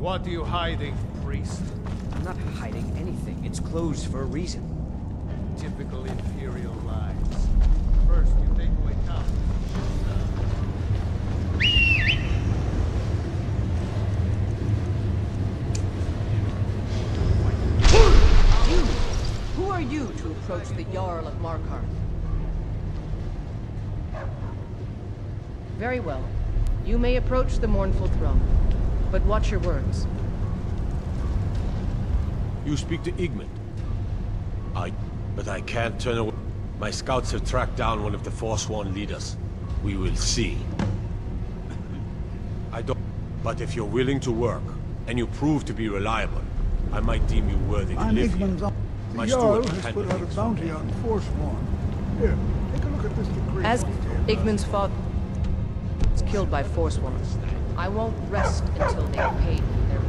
What are you hiding, priest? I'm not hiding anything. It's closed for a reason. Typical Imperial lies. First, you take away town. Who are you to approach the Jarl of Markarth? Very well. You may approach the mournful throne, but watch your words. You speak to Igmund. But I can't turn away. My scouts have tracked down one of the Forsworn leaders. We will see. I don't... But if you're willing to work, and you prove to be reliable, I might deem you worthy to live here. The Jarl has put out a bounty on Forsworn. Here, take a look at this decree. As Igmund's father was killed by Forsworn, I won't rest until they are paid their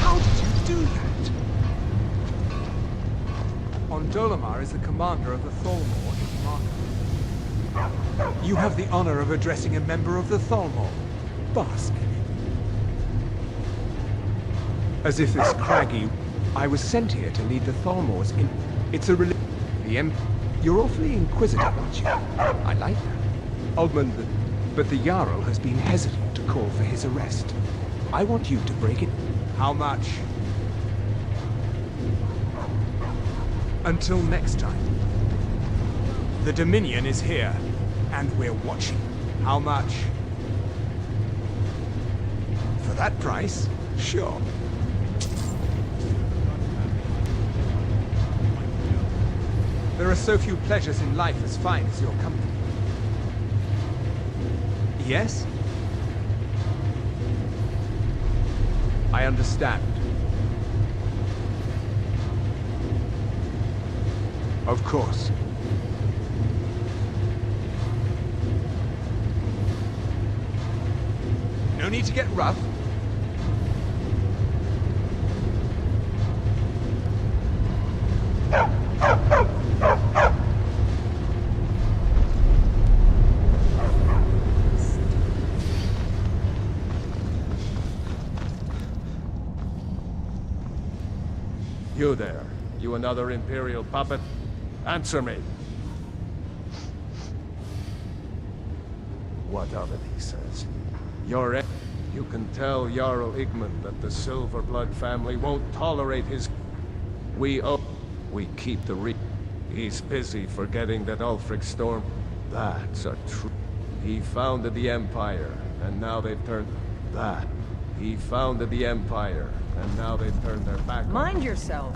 How did you do that? Ondolamar is the commander of the Thalmor in Markarth. You have the honor of addressing a member of the Thalmor. Bask in it. As if this craggy... I was sent here to lead the Thalmors in... It's a religion. You're awfully inquisitive, aren't you? I like that. Oldman, but the Jarl has been hesitant to call for his arrest. I want you to break it. How much? Until next time. The Dominion is here, and we're watching. How much? For that price? Sure. There are so few pleasures in life as fine as your company. Yes? I understand. Of course. No need to get rough. You there. You another Imperial puppet? Answer me. What of it, he says. You can tell Jarl Igmund that the Silverblood family won't tolerate his... We keep the He's busy forgetting that Ulfric Storm... That's a true... He founded the Empire, and now they've turned... That. He founded the Empire, and now they've turned their back on... Mind yourself.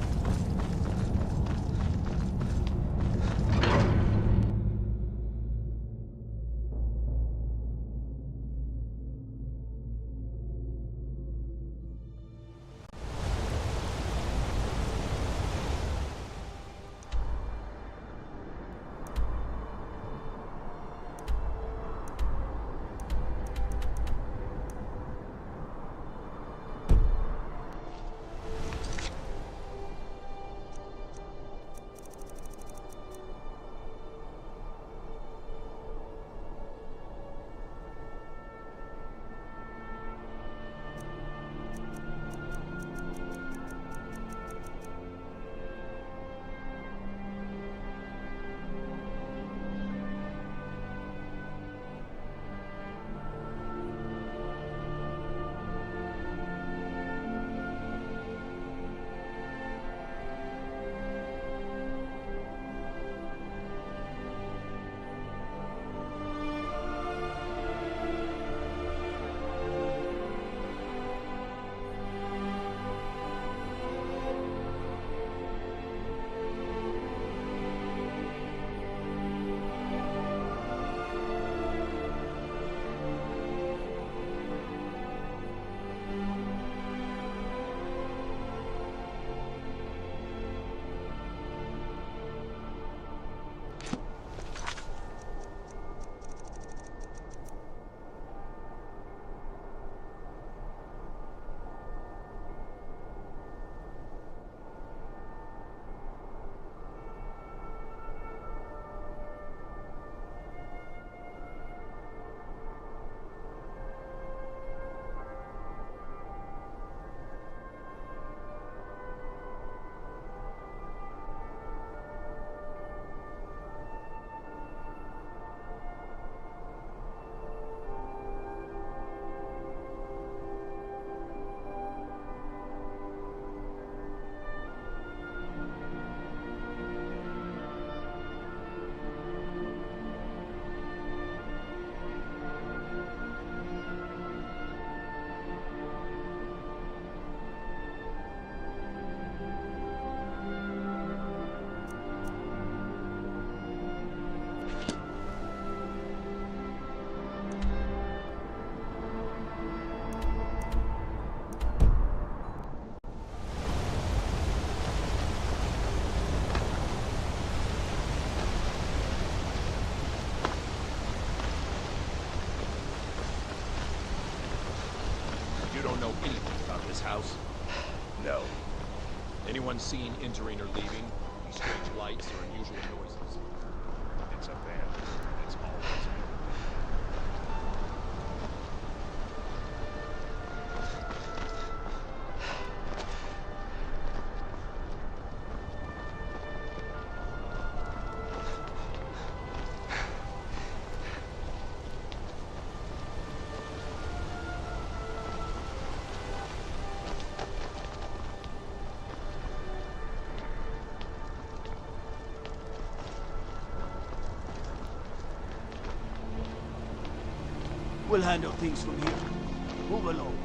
know anything about this house? No. Anyone seen entering or leaving? Any strange lights or unusual noises? It's abandoned. It's always been. We'll handle things from here. Move along.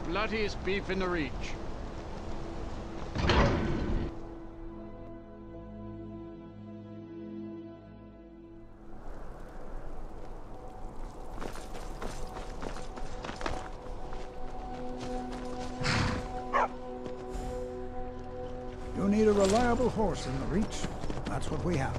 Bloodiest beef in the Reach. reliable horse in the Reach. That's what we have.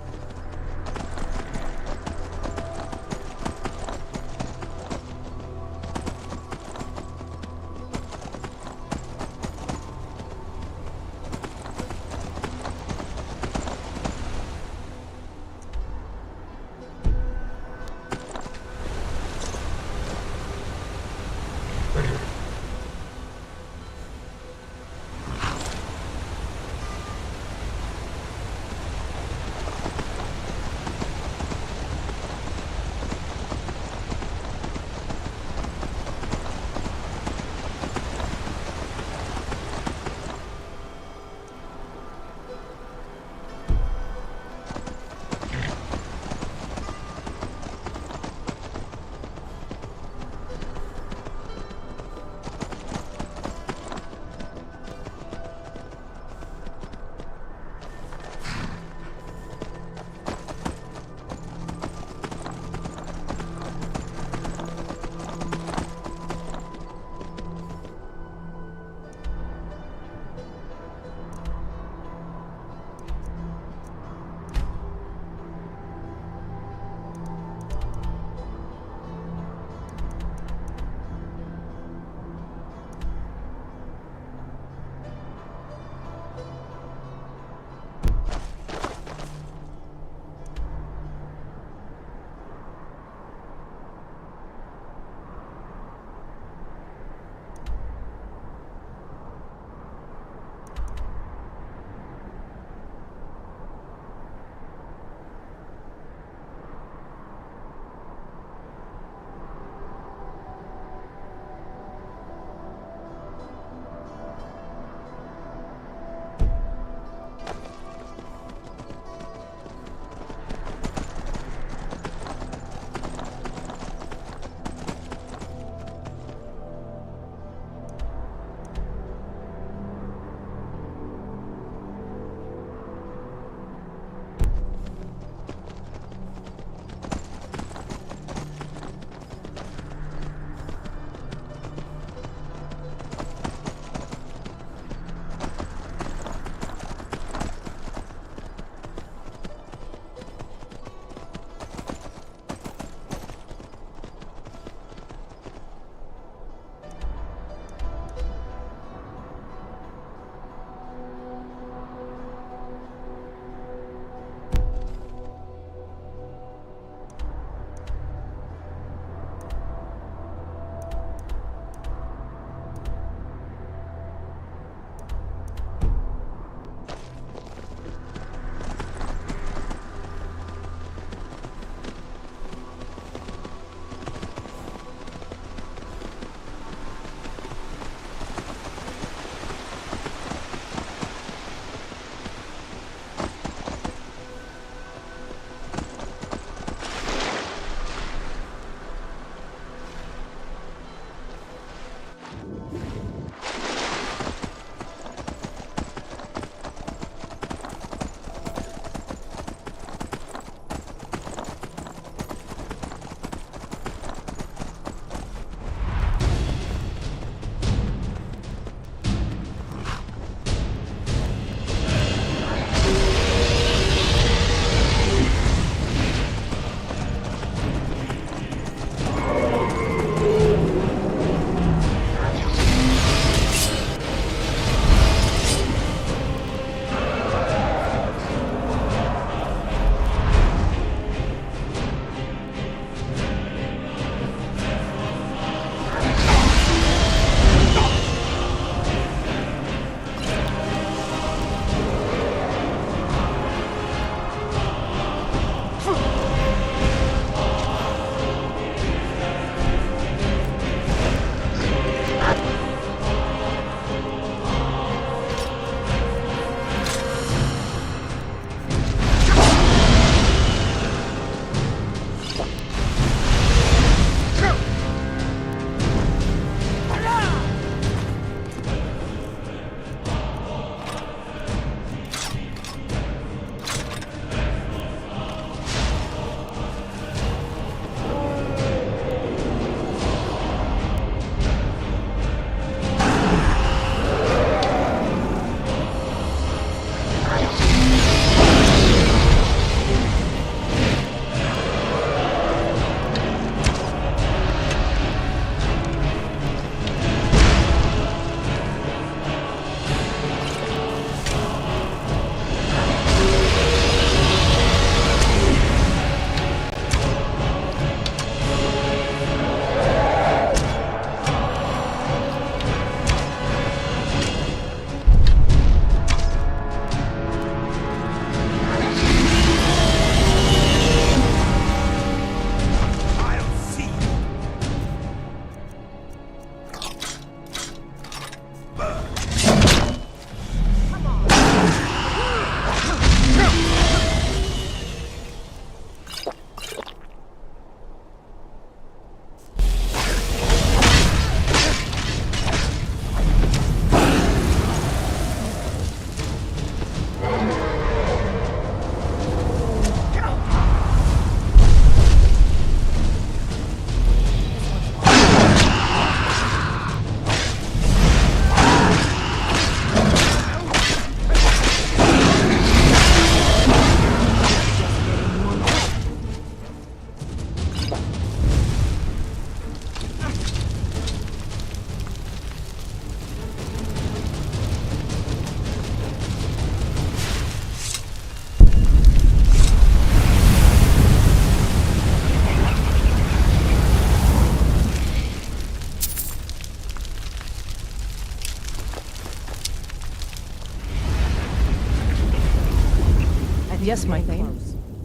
Yes, my Thane.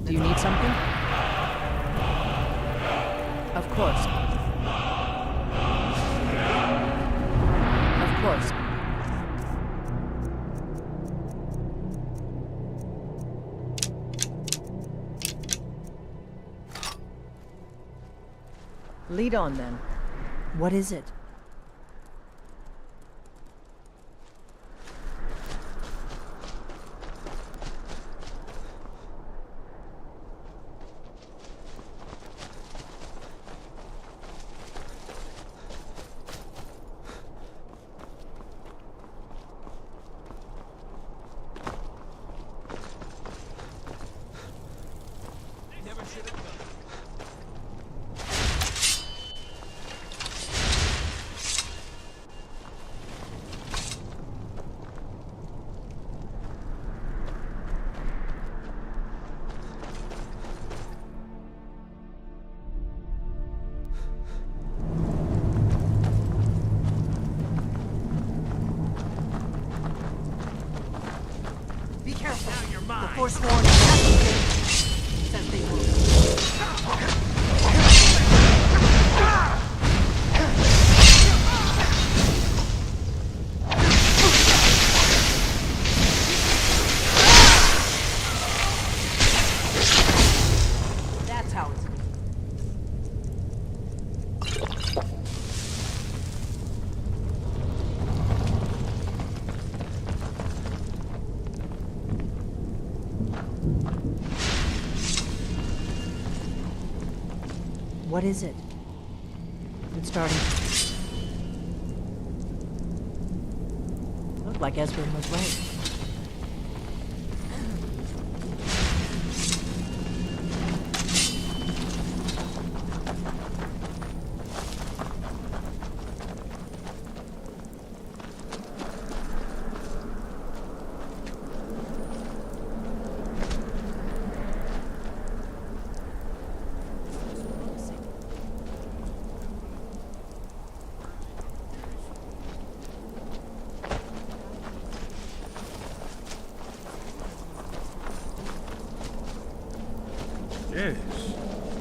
Do you need something? Of course. Of course. Lead on, then. What is it? Be careful. Now you're mine. The Forsworn says they will. That's how it's. What is it? It's starting. Looked like Ezrin was right. Yes,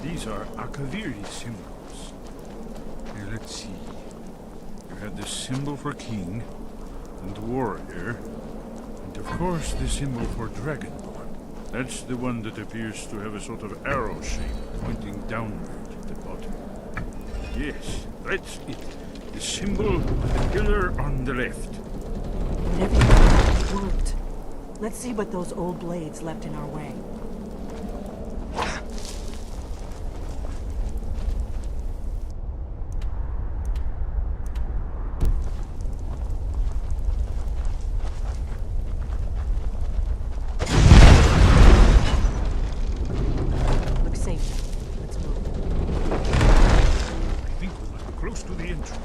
these are Akaviri symbols. Here, let's see. You had the symbol for king and warrior, and of course the symbol for dragonborn. That's the one that appears to have a sort of arrow shape pointing downward at the bottom. Yes, that's it. The symbol of the pillar on the left. Whatever you did worked. Let's see what those old blades left in our way. Looks safe. Let's move. I think we must be close to the entrance.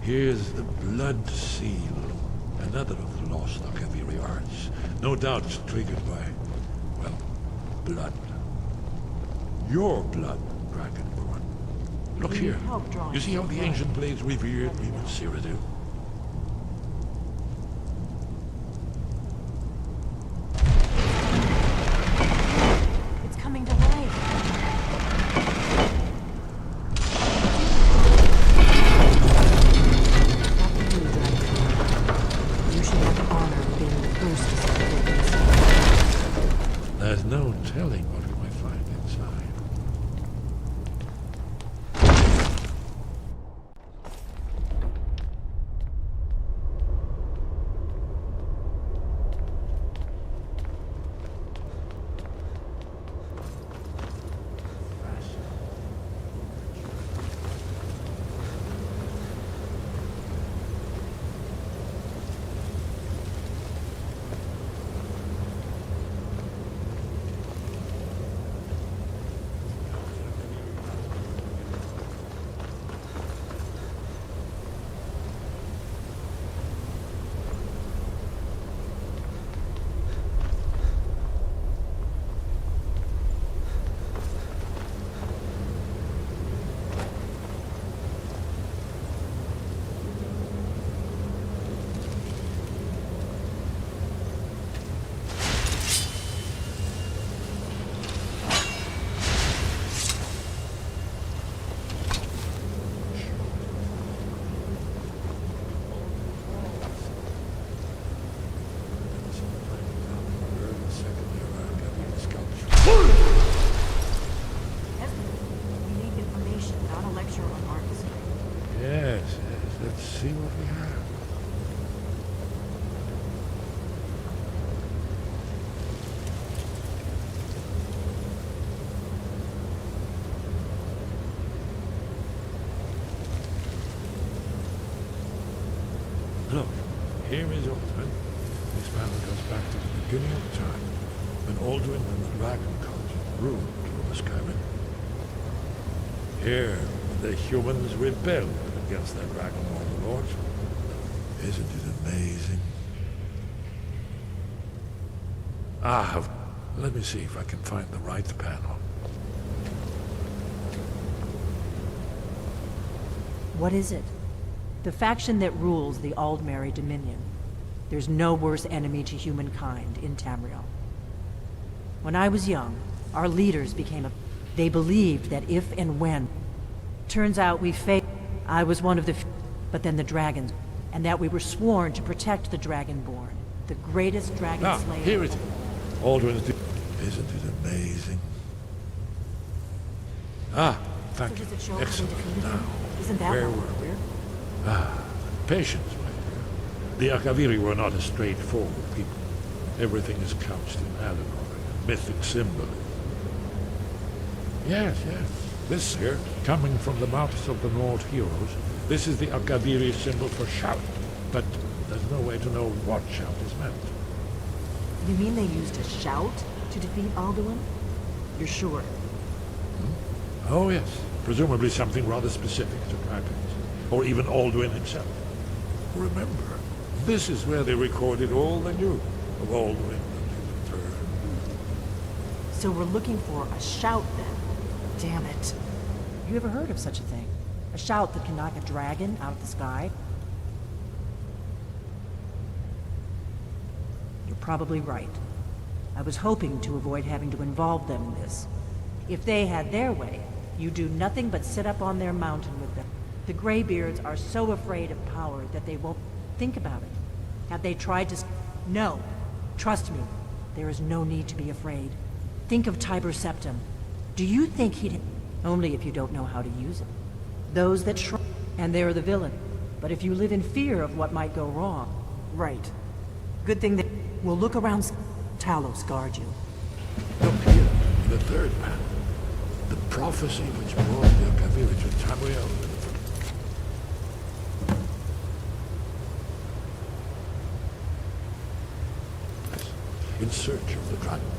Here's the Blood Seal, another of the lost Akaviri arts. No doubt triggered by, well, blood. Your blood, Dragonborn. Look here. You see how the ancient blades revered me with Cyrodiil? It's coming to life. There's no telling what we might find inside. see what we have. Look, here is Alduin. This panel goes back to the beginning of time, when Alduin and the Dragon Cult ruled over Skyrim. Here, the humans rebelled against their dragon overlords. Isn't it amazing? Let me see if I can find the right panel. What is it? The faction that rules the Aldmeri Dominion. There's no worse enemy to humankind in Tamriel. When I was young, our leaders became They believed that if and when... Turns out we failed. I was one of the but then the dragons, and that we were sworn to protect the Dragonborn, the greatest dragon slayer. Here it is. Alduin's... Isn't it amazing? Thank you. Does it show how they Excellent. defeated Now, him? Isn't that where why were we're we? Patience, my dear. The Akaviri were not a straightforward people. Everything is couched in allegory, mythic symbolism. Yes. This here, coming from the mouths of the Nord heroes, this is the Akaviri symbol for shout. But there's no way to know what shout is meant. You mean they used a shout to defeat Alduin? You're sure? Oh yes, presumably something rather specific to dragons, or even Alduin himself. Remember, this is where they recorded all they knew of Alduin and his return. So we're looking for a shout then? Damn it. You ever heard of such a thing? A shout that can knock a dragon out of the sky? You're probably right. I was hoping to avoid having to involve them in this. If they had their way, you do nothing but sit up on their mountain with them. The Greybeards are so afraid of power that they won't think about it. Have they tried to... No. Trust me. There is no need to be afraid. Think of Tiber Septim. Do you think he'd... Only if you don't know how to use it. Those that shrunk, and they're the villain. But if you live in fear of what might go wrong... Right. Good thing that... We'll look around... Talos guard you. Look here, in the third panel. The prophecy which brought the Akaviri to Tamriel. In search of the dragon.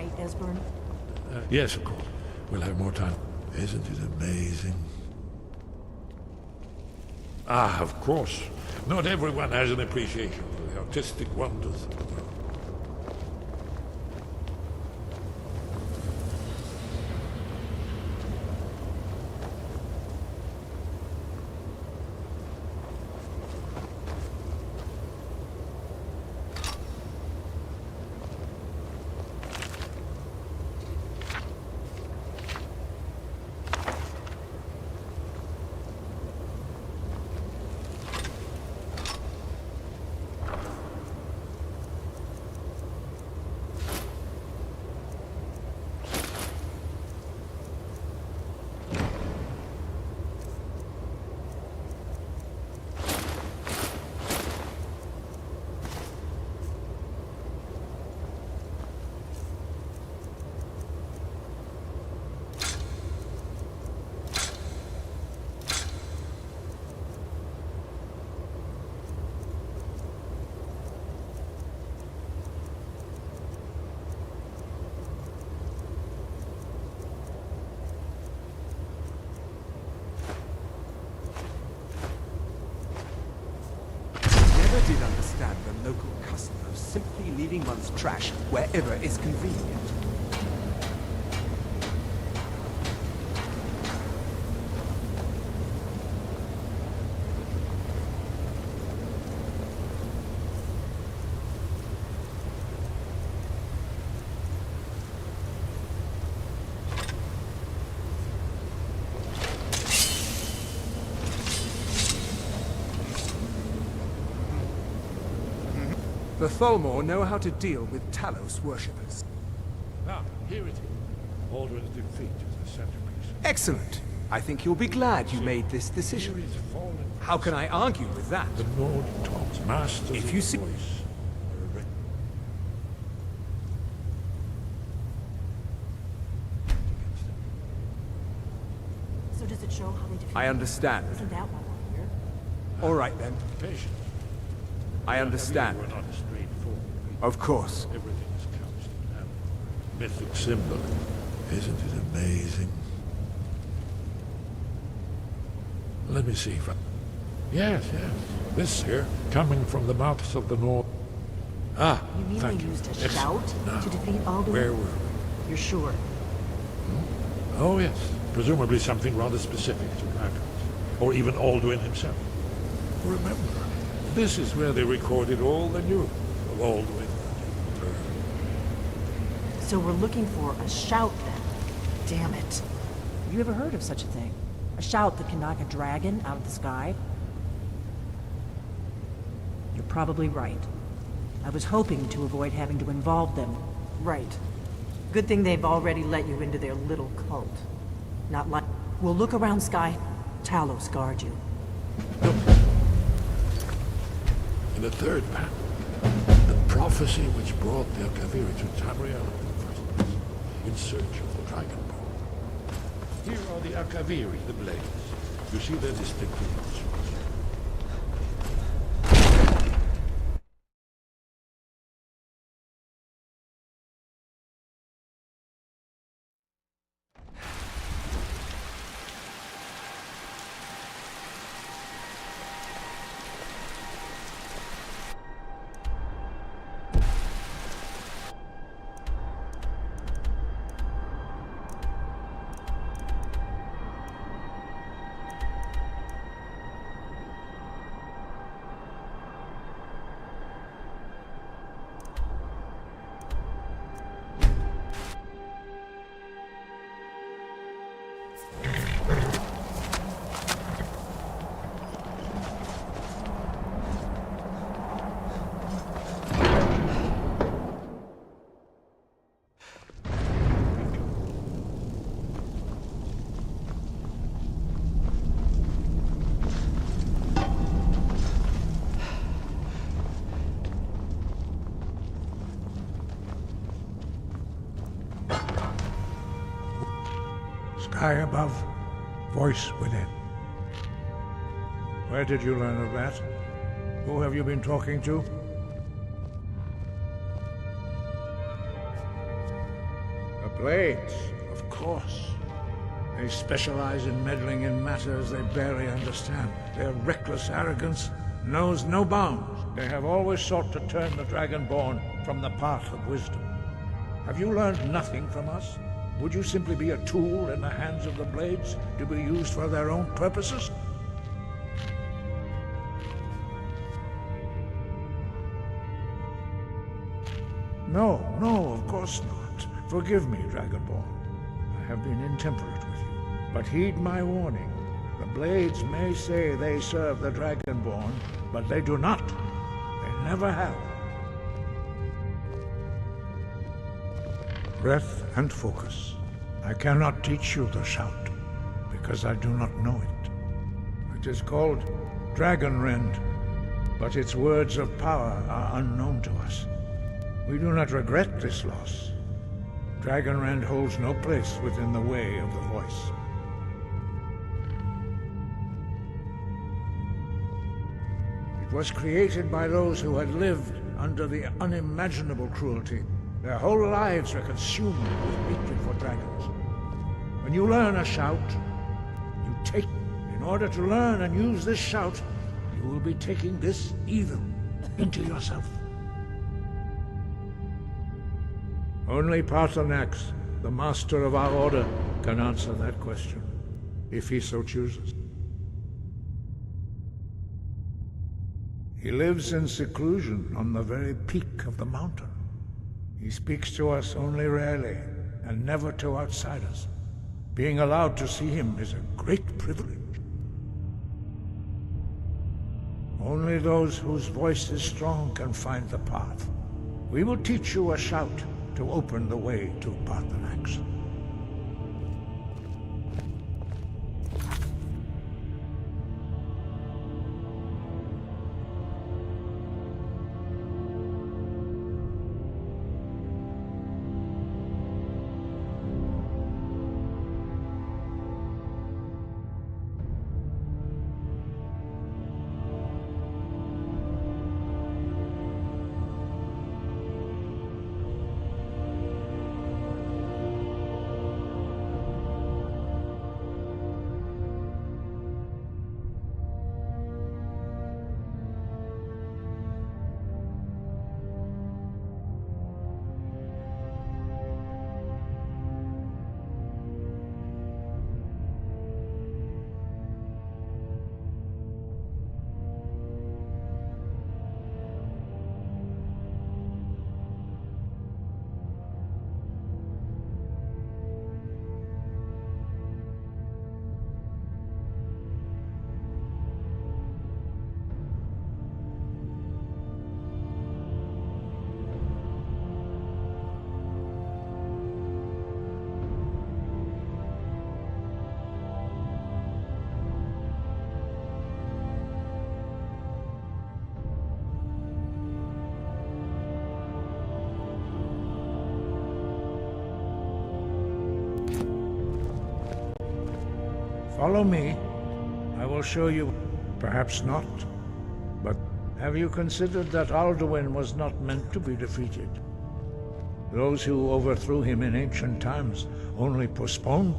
right, Esbern? Yes, of course. We'll have more time. Isn't it amazing? Ah, of course. Not everyone has an appreciation for the artistic wonders of the world. Never did understand the local custom of simply leaving one's trash wherever is convenient. The Tholmor know how to deal with Talos worshippers. Ah, here it is. Aldrin's defeat is the centerpiece. Excellent. I think you'll be glad you made this decision. Here is fallen. How can I argue with that? The Nord talks masters If of you the see- voice. are erect against them. So does it show how they defeat? I understand. Isn't that why we're here? All right then. Patience. I understand. We're not straightforward. Of course. Everything is couched in allegory. Mythic symbol. Isn't it amazing? Let me see if I... Yes, yes. This here, coming from the mouths of the North. Ah, You mean thank they you. used a Excellent. shout Now, to defeat Alduin? where were we? You're sure? Oh, yes. Presumably something rather specific to dragons. Or even Alduin himself. Remember, this is where they recorded all the news of Alduin. So we're looking for a shout then. Damn it. Have you ever heard of such a thing? A shout that can knock a dragon out of the sky? You're probably right. I was hoping to avoid having to involve them. Right. Good thing they've already let you into their little cult. Not like... We'll look around Sky. Talos guard you. In the third panel, the prophecy which brought the Akaviri to Tamriel in the first place, in search of the Dragon Ball. Here are the Akaviri, the blades. You see their distinctive nostrils. Sky above, voice within. Where did you learn of that? Who have you been talking to? Blades, of course. They specialize in meddling in matters they barely understand. Their reckless arrogance knows no bounds. They have always sought to turn the Dragonborn from the path of wisdom. Have you learned nothing from us? Would you simply be a tool in the hands of the Blades to be used for their own purposes? No, of course not. Forgive me, Dragonborn. I have been intemperate with you. But heed my warning. The Blades may say they serve the Dragonborn, but they do not. They never have. Breath and focus. I cannot teach you the shout, because I do not know it. It is called Dragon Rend, but its words of power are unknown to us. We do not regret this loss. Dragon Rend holds no place within the way of the voice. It was created by those who had lived under the unimaginable cruelty. Their whole lives were consumed with hatred for dragons. When you learn a shout, you take. In order to learn and use this shout, you will be taking this evil into yourself. Only Paarthurnax, the master of our order, can answer that question, if he so chooses. He lives in seclusion on the very peak of the mountain. He speaks to us only rarely, and never to outsiders. Being allowed to see him is a great privilege. Only those whose voice is strong can find the path. We will teach you a shout to open the way to Paarthurnax. Follow me. I will show you. Perhaps not. But have you considered that Alduin was not meant to be defeated? Those who overthrew him in ancient times only postpone.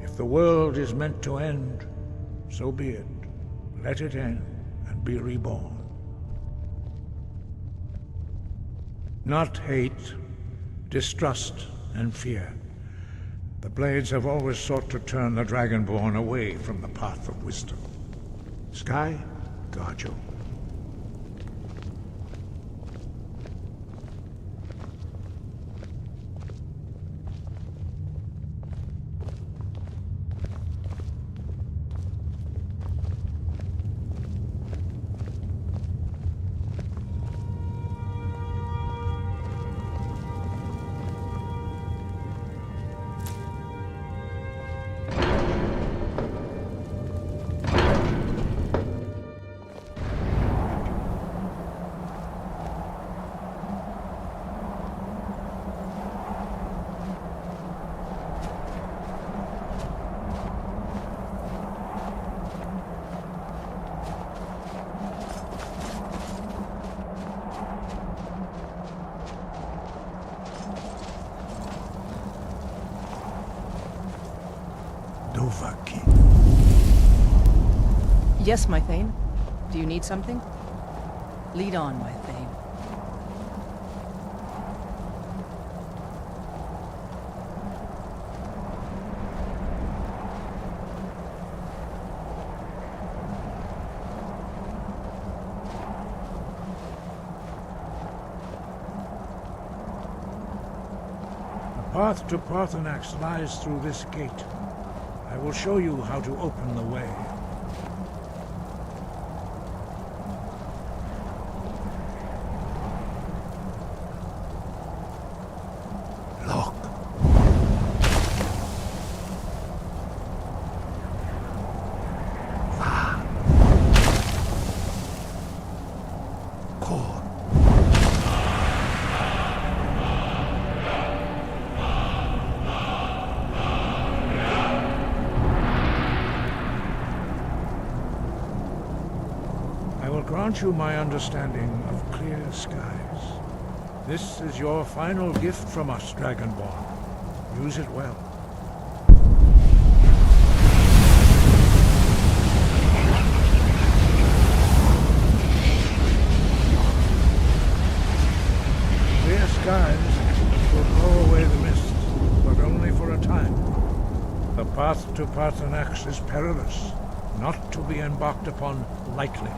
If the world is meant to end, so be it. Let it end and be reborn. Not hate, distrust, and fear. The Blades have always sought to turn the Dragonborn away from the path of wisdom. Sky, guard you. Dovahkiin. Yes, my Thane. Do you need something? Lead on, my Thane. The path to Parthenax lies through this gate. I will show you how to open the way. Look. Core. I will grant you my understanding of clear skies. This is your final gift from us, Dragonborn. Use it well. Clear skies will blow away the mist, but only for a time. The path to Parthenax is perilous, not to be embarked upon lightly.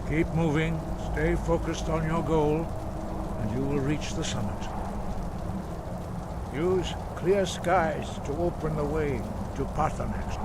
Keep moving, stay focused on your goal, and you will reach the summit. Use clear skies to open the way to Parthenax.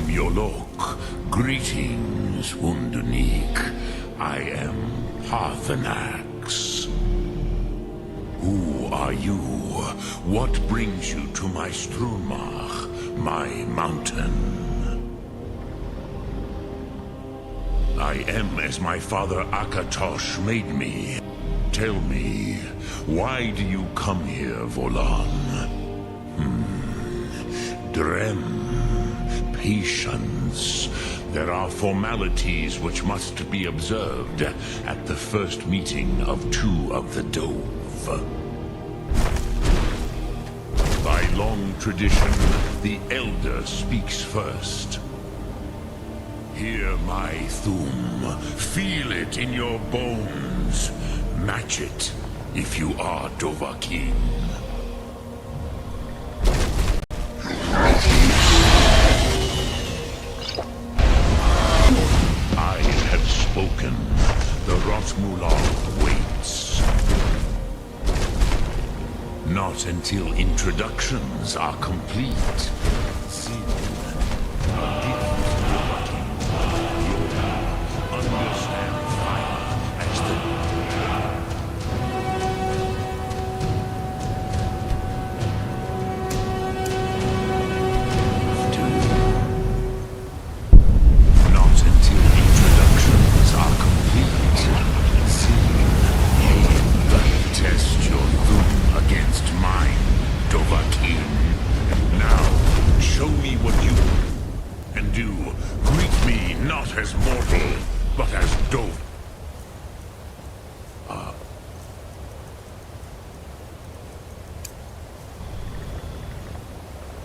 Yolok. Greetings, Wundunik. I am Parthenax. Who are you? What brings you to my Strunmach, my mountain? I am as my father Akatosh made me. Tell me, why do you come here, Volan? Drem, patience. There are formalities which must be observed at the first meeting of two of the Dove. By long tradition, the Elder speaks first. Hear my Thum. Feel it in your bones. Match it if you are Dovahkiin. I have spoken. The Rotmular waits. Not until introductions are complete. Sin, a gift to Dovahkiin. Yoda, understand fire as the...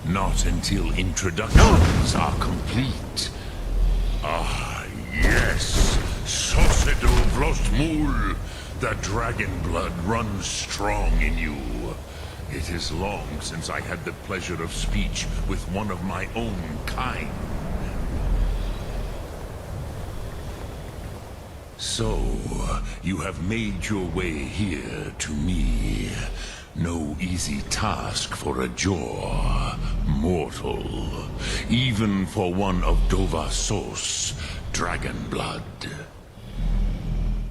Not until introductions are complete. Ah, yes. Sosedo Vlostmul. The dragon blood runs strong in you. It is long since I had the pleasure of speech with one of my own kind. So, you have made your way here to me. No easy task for a Jor, mortal. Even for one of Dovahsos, dragon blood.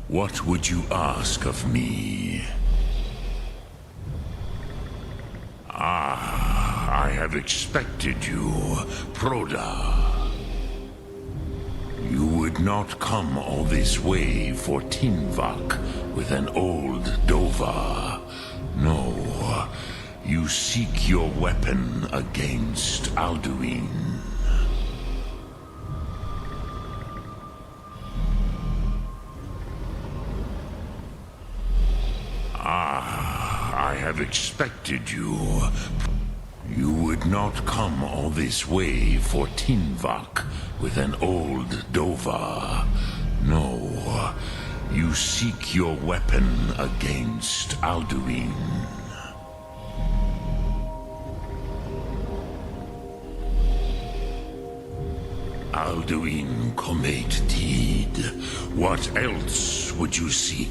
What would you ask of me? Ah, I have expected you, Proda. You would not come all this way for Tinvak with an old Dova. No, you seek your weapon against Alduin. Ah, I have expected you. You would not come all this way for Tinvak with an old Dova. No, you seek your weapon against Alduin. Alduin Comet Tid. What else would you seek?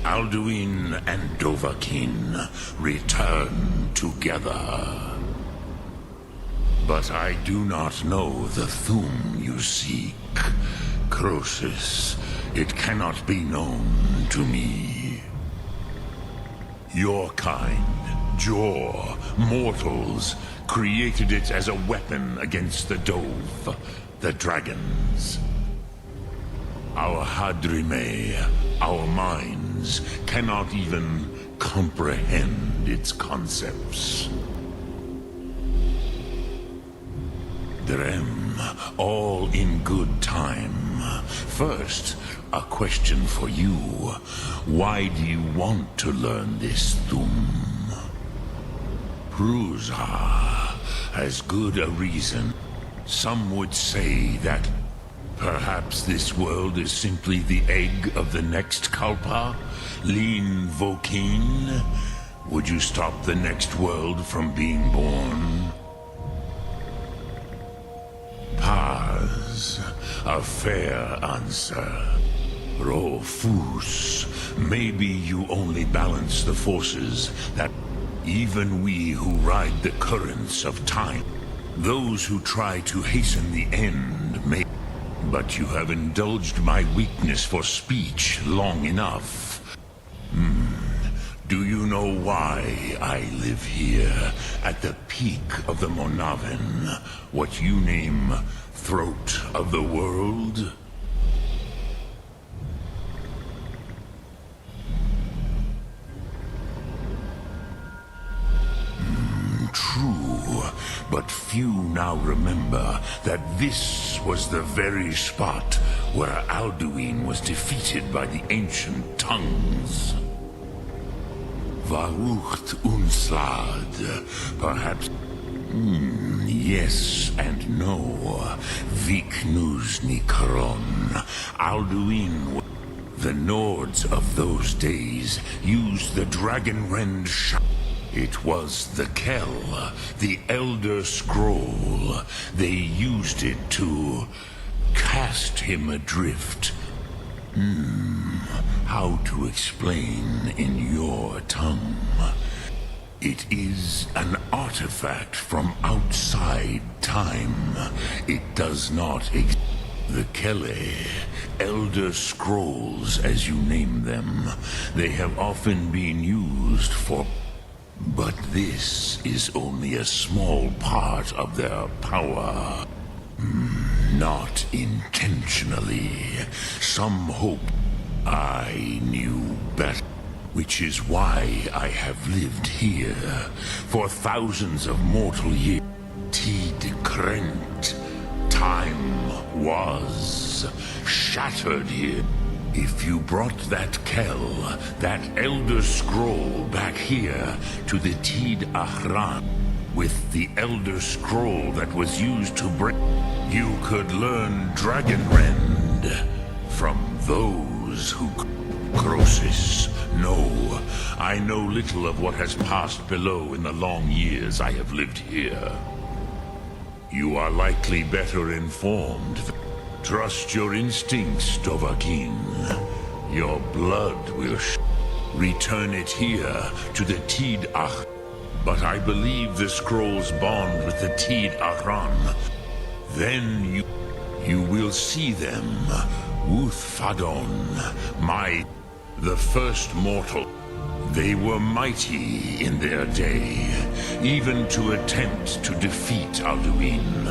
Alduin and Dovahkiin return together. But I do not know the Thum you seek. Croesus, it cannot be known to me. Your kind, Jor, mortals, created it as a weapon against the Dove, the dragons. Our Hadrime, our minds, cannot even comprehend its concepts. Drem, all in good time. First, a question for you. Why do you want to learn this Thum? Prusa has good a reason. Some would say that perhaps this world is simply the egg of the next Kalpa? Lean Vokin? Would you stop the next world from being born? Paz, a fair answer. Rofus, maybe you only balance the forces that even we who ride the currents of time Those who try to hasten the end may... But you have indulged my weakness for speech long enough. Do you know why I live here, at the peak of the Monaven, what you name Throat of the World? True, but few now remember that this was the very spot where Alduin was defeated by the ancient tongues. Varucht Unslad, perhaps... yes and no. Viknus Nikaron. Alduin... The Nords of those days used the Dragonrend It was the Kell, the Elder Scroll. They used it to cast him adrift. How to explain in your tongue? It is an artifact from outside time. It does not exist. The Kelle, Elder Scrolls as you name them, they have often been used for... But this is only a small part of their power. Not intentionally. Some hope I knew better. Which is why I have lived here for thousands of mortal years. Tid Krent. Time was shattered here. If you brought that Kell, that Elder Scroll back here to the Tid Ahran, with the Elder Scroll that was used to break, you could learn Dragonrend from those who... Crosis, no. I know little of what has passed below in the long years I have lived here. You are likely better informed. Trust your instincts, Dovahkiin. Your blood will return it here to the Tid Ach. But I believe the scrolls bond with the Tid Ahran. Then you will see them. Uthfadon, the first mortal. They were mighty in their day, even to attempt to defeat Alduin.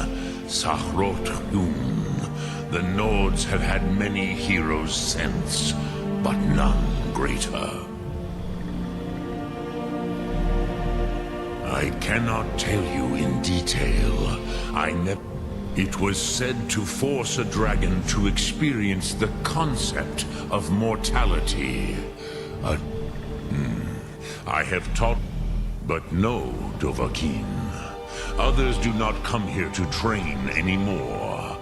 Sahrot Yun. The Nords have had many heroes since, but none greater. I cannot tell you in detail. It was said to force a dragon to experience the concept of mortality. I have taught, but no, Dovahkiin. Others do not come here to train anymore.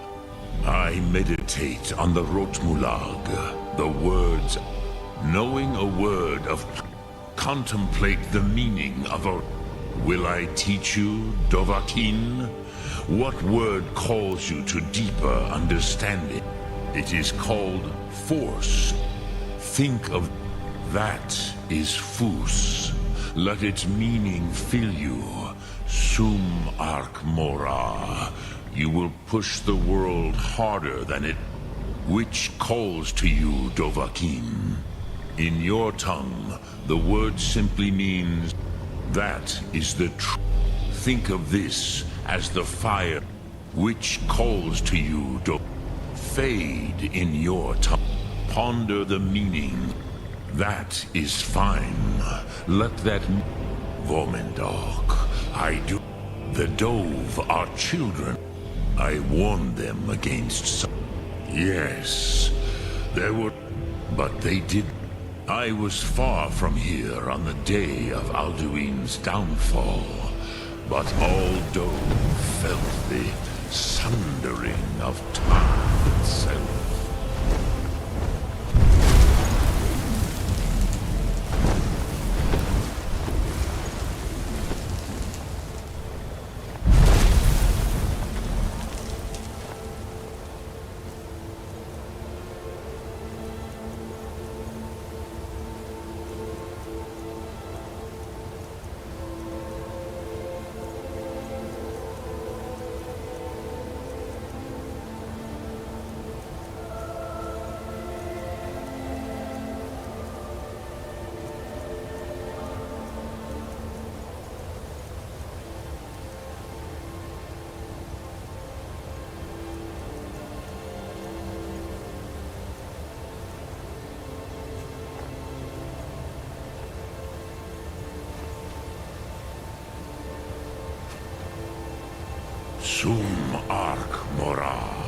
I meditate on the Rotmulag, the words. Knowing a word of... Contemplate the meaning of a... Will I teach you, Dovahkiin? What word calls you to deeper understanding? It is called force. Think of... That is Fus. Let its meaning fill you. Sum Ark Mora. You will push the world harder than it... Which calls to you, Dovahkiin? In your tongue, the word simply means... That is the truth. Think of this as the fire. Which calls to you, Fade in your tongue. Ponder the meaning. That is fine. Let that... Vomendok. I do... The Dove are children. I warned them against some... Yes, there were... But they did... I was far from here on the day of Alduin's downfall. But all Dove felt the sundering of time itself. Sum Arc Mora.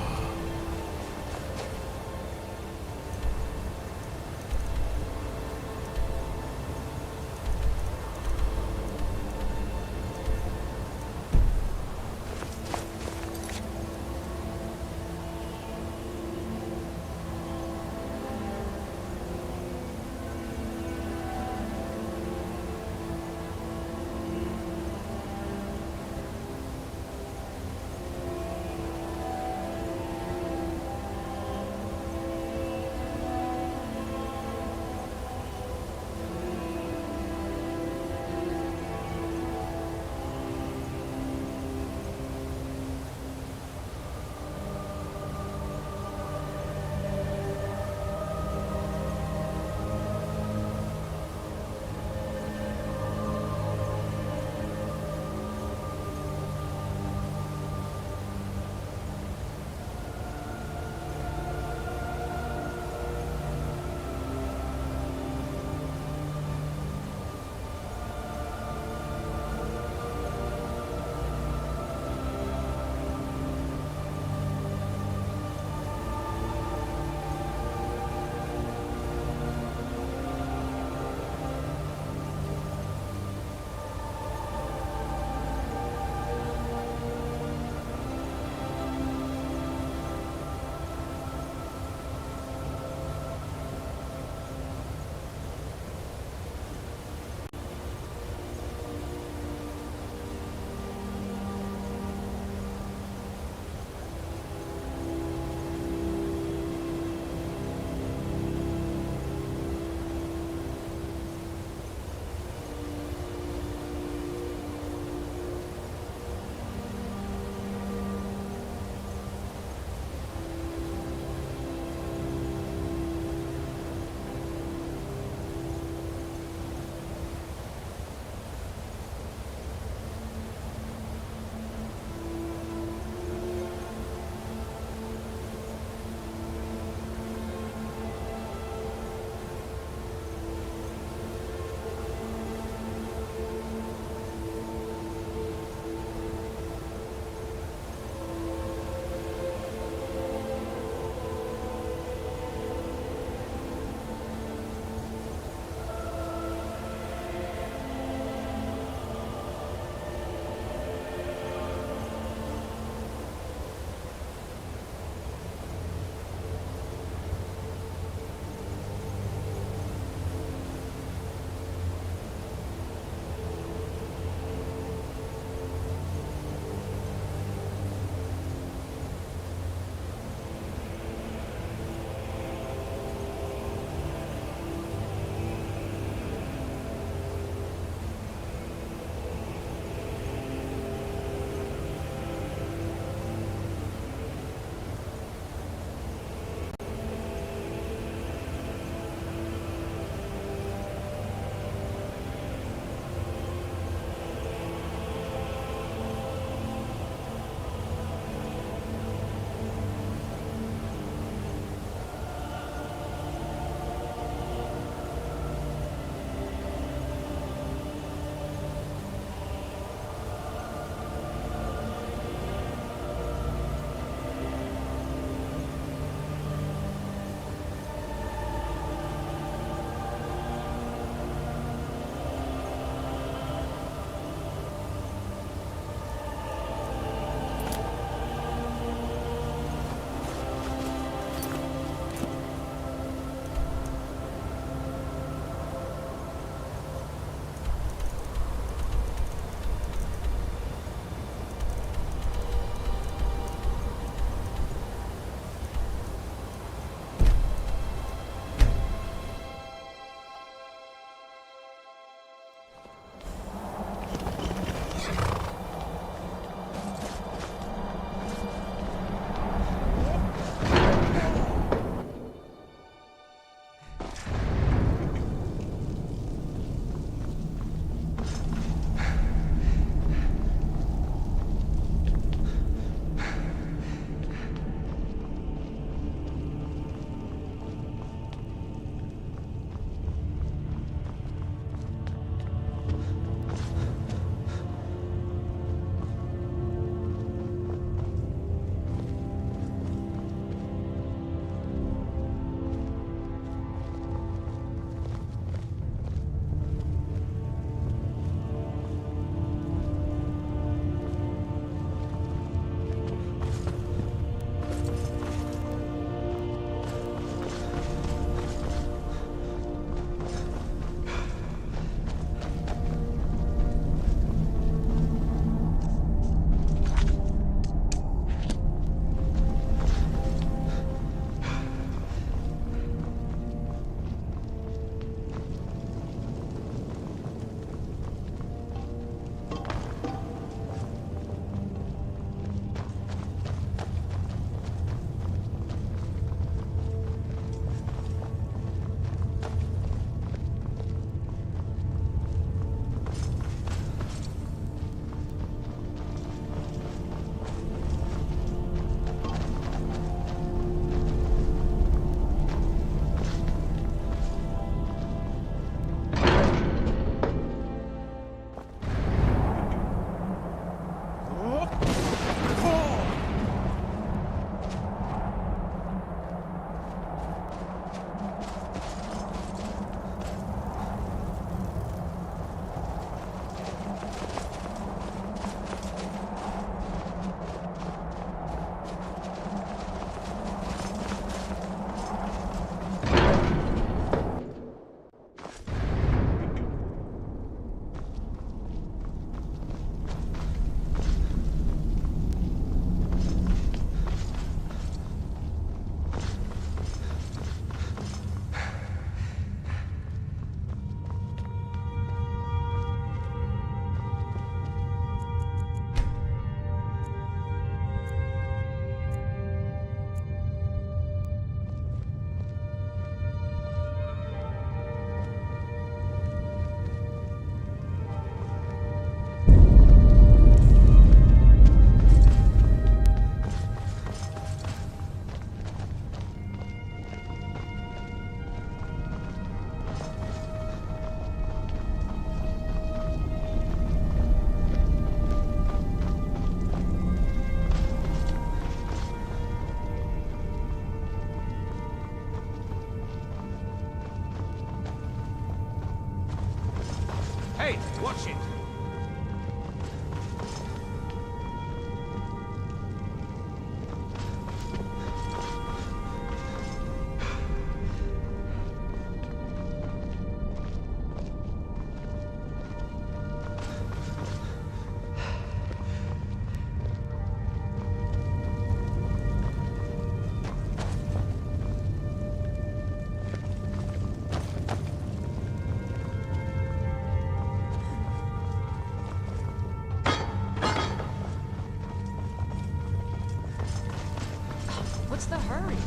What's the hurry?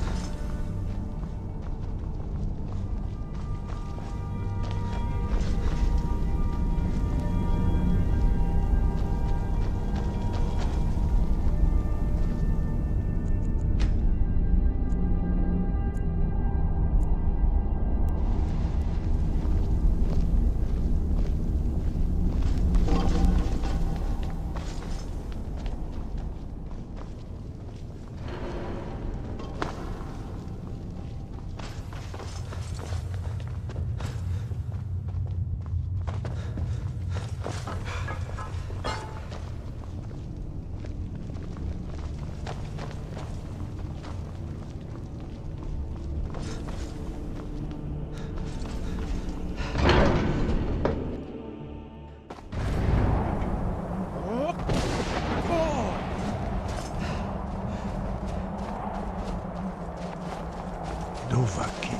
Dovaki.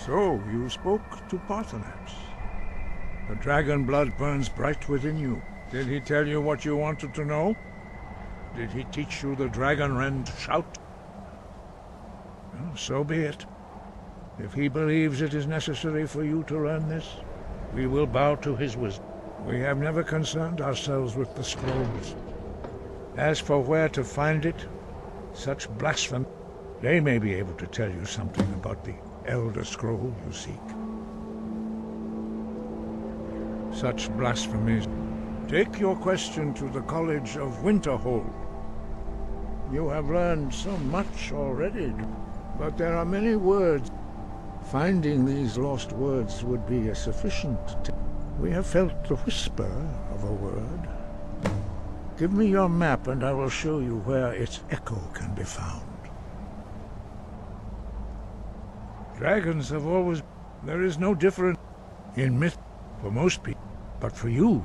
So, you spoke to Parthenax. The dragon blood burns bright within you. Did he tell you what you wanted to know? Did he teach you the dragon rend shout? Well, so be it. If he believes it is necessary for you to learn this, we will bow to his wisdom. We have never concerned ourselves with the scrolls. As for where to find it, such blasphemy, they may be able to tell you something about the Elder Scroll you seek. Such blasphemies. Take your question to the College of Winterhold. You have learned so much already, but there are many words. Finding these lost words would be a sufficient. We have felt the whisper of a word. Give me your map and I will show you where its echo can be found. Dragons have always... There is no difference in myth for most people, but for you,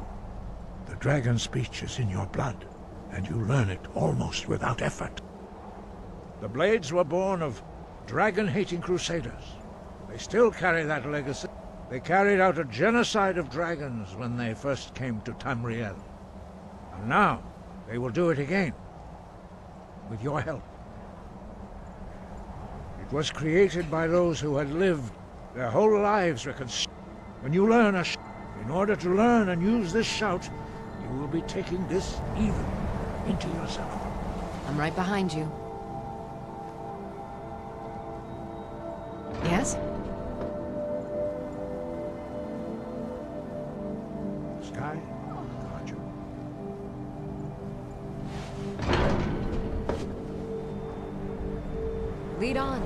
the dragon speech is in your blood, and you learn it almost without effort. The Blades were born of dragon-hating crusaders. They still carry that legacy. They carried out a genocide of dragons when they first came to Tamriel. And now, they will do it again, with your help. It was created by those who had lived their whole lives reconciled. When you learn in order to learn and use this shout, you will be taking this evil into yourself. I'm right behind you. Yes? Sky, got you. Lead on.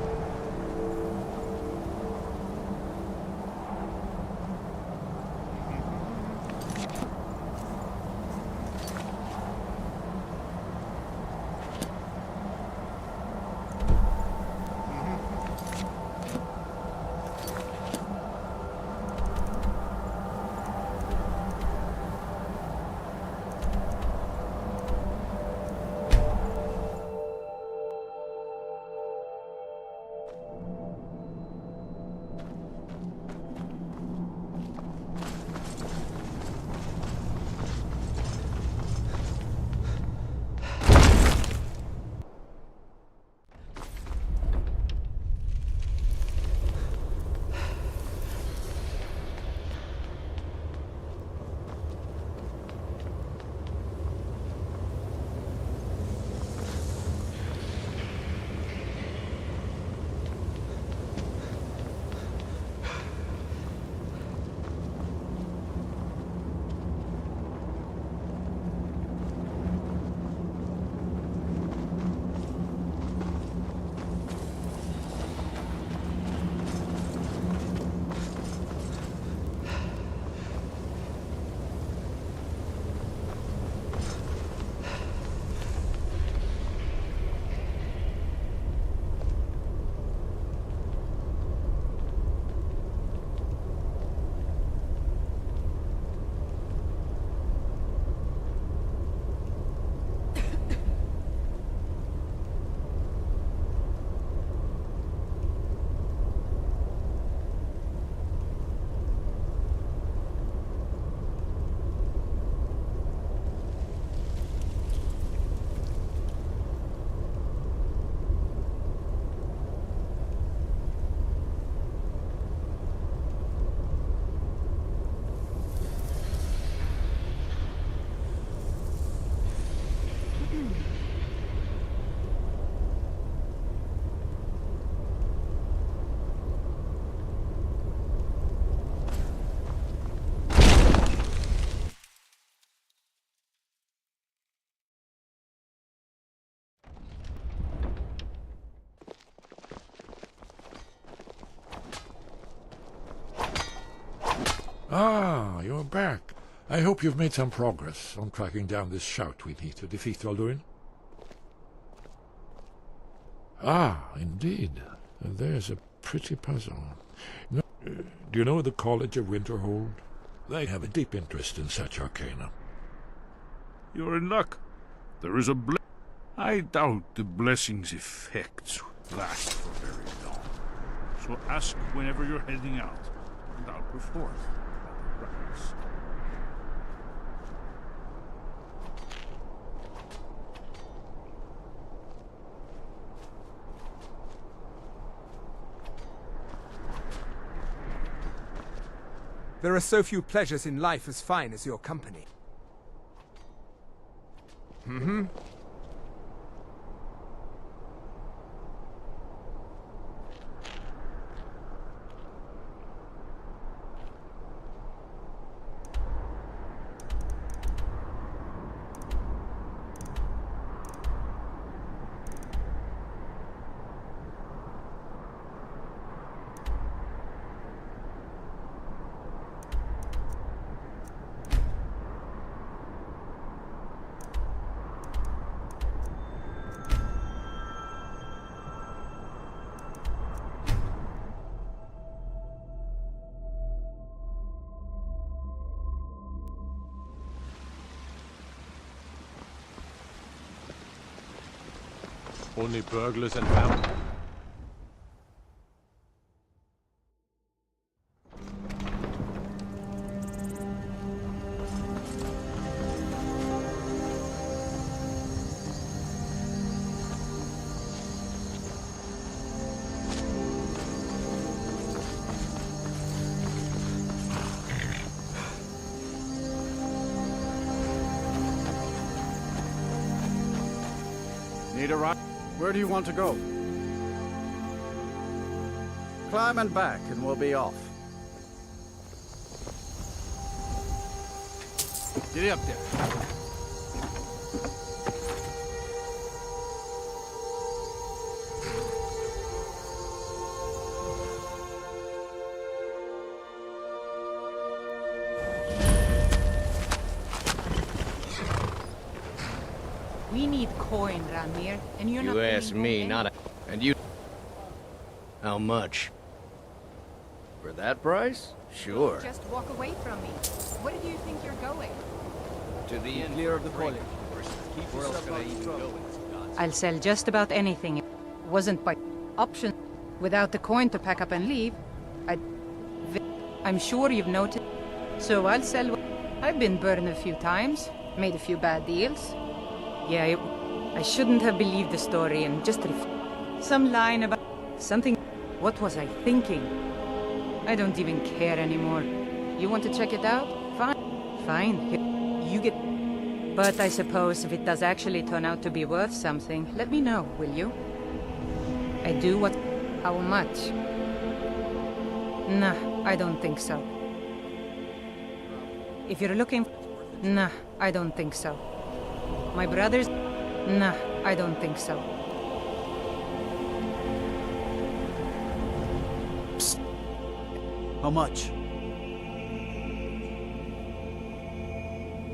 Ah, you're back. I hope you've made some progress on tracking down this shout we need to defeat Alduin. Ah, indeed. There's a pretty puzzle. No, do you know the College of Winterhold? They have a deep interest in such arcana. You're in luck. There is a I doubt the blessing's effects last for very long. So ask whenever you're heading out, and I'll perform at the rites. There are so few pleasures in life as fine as your company. Mm-hmm. Only burglars and family. Need a ride? Where do you want to go? Climb and back, and we'll be off. Get up there. We need coin, Ramir, and you're not. You asked me, not a... And you... How much? For that price? Sure. Just walk away from me. Where do you think you're going? To the end. Clear of the college. Where else can I even go? I'll sell just about anything. It wasn't by option. Without the coin to pack up and leave, I'm sure you've noticed. So I'll sell. I've been burned a few times, made a few bad deals. Yeah, I shouldn't have believed the story and just some line about something. What was I thinking? I don't even care anymore. You want to check it out? Fine. Fine. Here, you get... But I suppose if it does actually turn out to be worth something, let me know, will you? I do what... How much? Nah, I don't think so. If you're looking... Nah, I don't think so. My brothers... Nah, I don't think so. Psst. How much?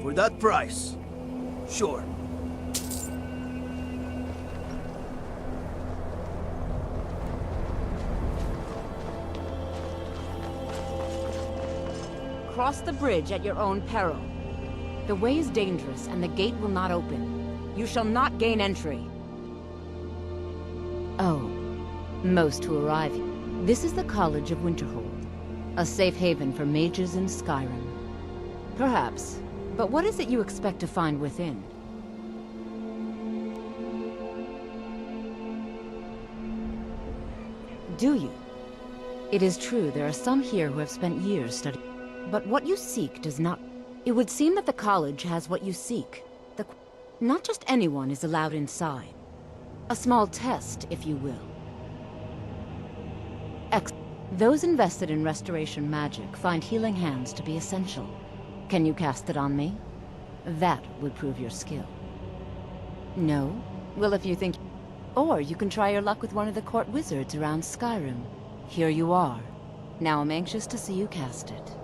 For that price? Sure. Cross the bridge at your own peril. The way is dangerous, and the gate will not open. You shall not gain entry. Oh, most who arrive here. This is the College of Winterhold, a safe haven for mages in Skyrim. Perhaps, but what is it you expect to find within? Do you? It is true there are some here who have spent years studying, but what you seek does not... It would seem that the college has what you seek. Not just anyone is allowed inside. A small test, if you will. Those invested in restoration magic find healing hands to be essential. Can you cast it on me? That would prove your skill. No? Well, if you think... Or you can try your luck with one of the court wizards around Skyrim. Here you are. Now I'm anxious to see you cast it.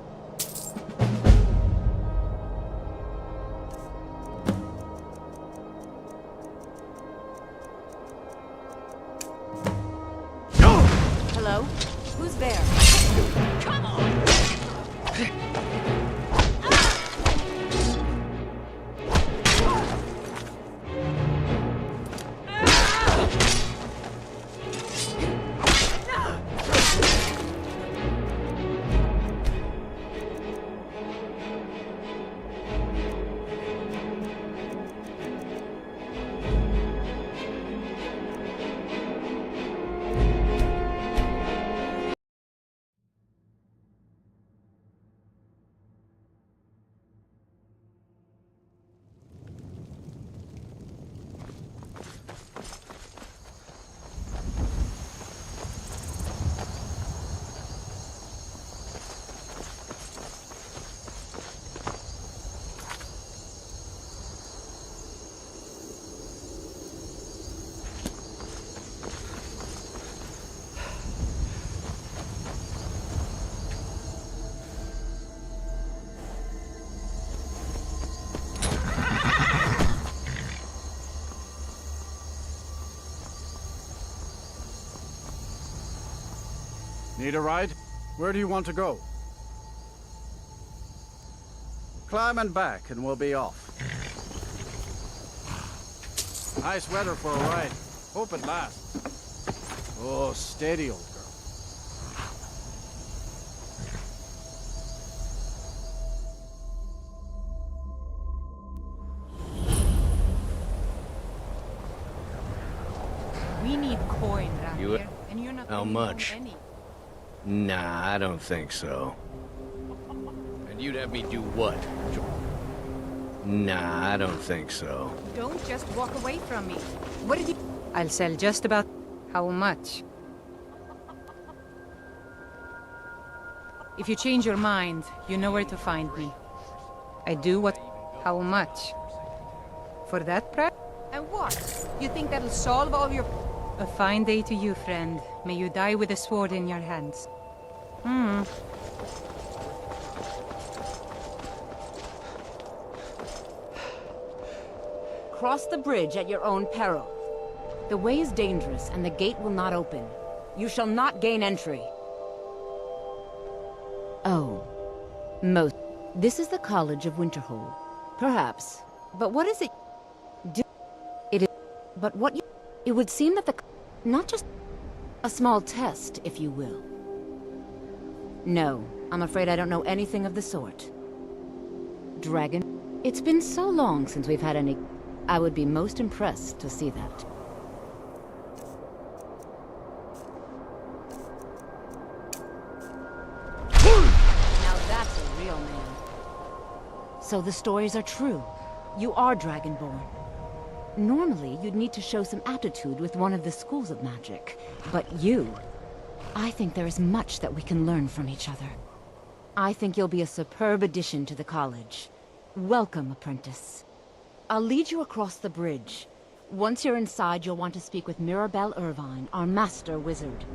Need a ride? Where do you want to go? Climb and back, and we'll be off. Nice weather for a ride. Hope it lasts. Oh, steady, old girl. We need coin around You- here, and you're not How giving much? home any. Nah, I don't think so. And you'd have me do what? Nah, I don't think so. Don't just walk away from me. What did you... I'll sell just about... How much? If you change your mind, you know where to find me. I do what... How much? For that price? And what? You think that'll solve all your... A fine day to you, friend. May you die with a sword in your hands. Cross the bridge at your own peril. The way is dangerous, and the gate will not open. You shall not gain entry. Oh. Most. This is the College of Winterhold. Perhaps. But what is it? It is... But what you... It would seem that the... Not just... A small test, if you will. No, I'm afraid I don't know anything of the sort. Dragon? It's been so long since we've had any... I would be most impressed to see that. Now that's a real man. So the stories are true. You are Dragonborn. Normally, you'd need to show some aptitude with one of the schools of magic. But you... I think there is much that we can learn from each other. I think you'll be a superb addition to the college. Welcome, apprentice. I'll lead you across the bridge. Once you're inside, you'll want to speak with Mirabelle Irvine, our master wizard.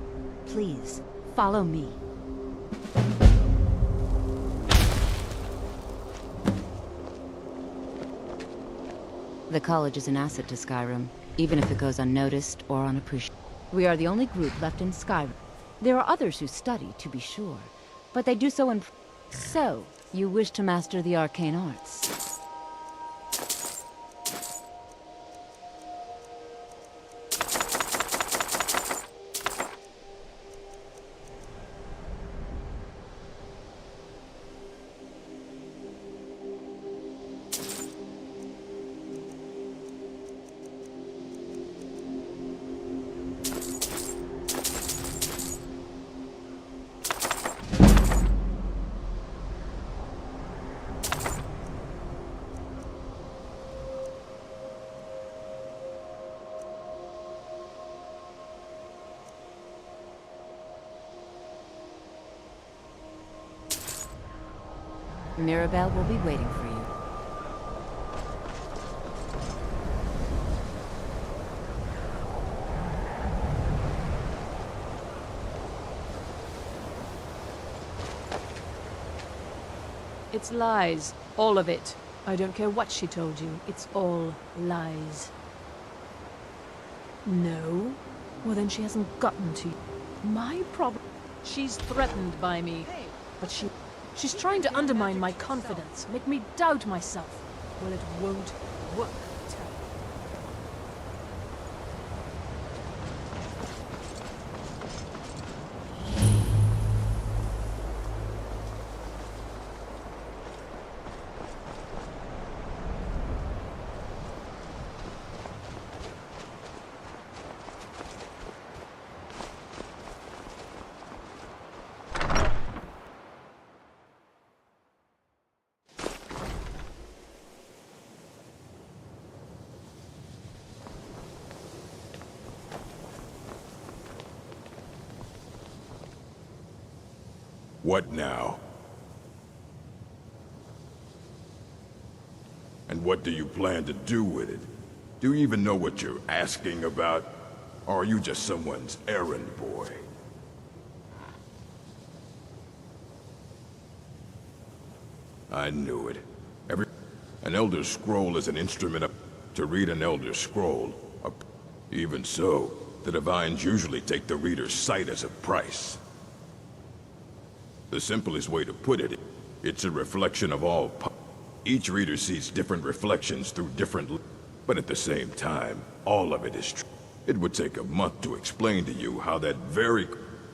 Please, follow me. The college is an asset to Skyrim, even if it goes unnoticed or unappreciated. We are the only group left in Skyrim. There are others who study, to be sure, but they do so in... So, you wish to master the arcane arts? Mirabelle will be waiting for you. It's lies. All of it. I don't care what she told you. It's all lies. No? Well, then she hasn't gotten to you. My problem... She's threatened by me. But she's trying to undermine my confidence, make me doubt myself. Well, it won't work. What now? And what do you plan to do with it? Do you even know what you're asking about? Or are you just someone's errand boy? I knew it. An Elder Scroll is an instrument to read an Elder Scroll. Even so, the Divines usually take the reader's sight as a price. The simplest way to put it, it's a reflection of all. Each reader sees different reflections through different. But at the same time, all of it is true. It would take a month to explain to you how that very.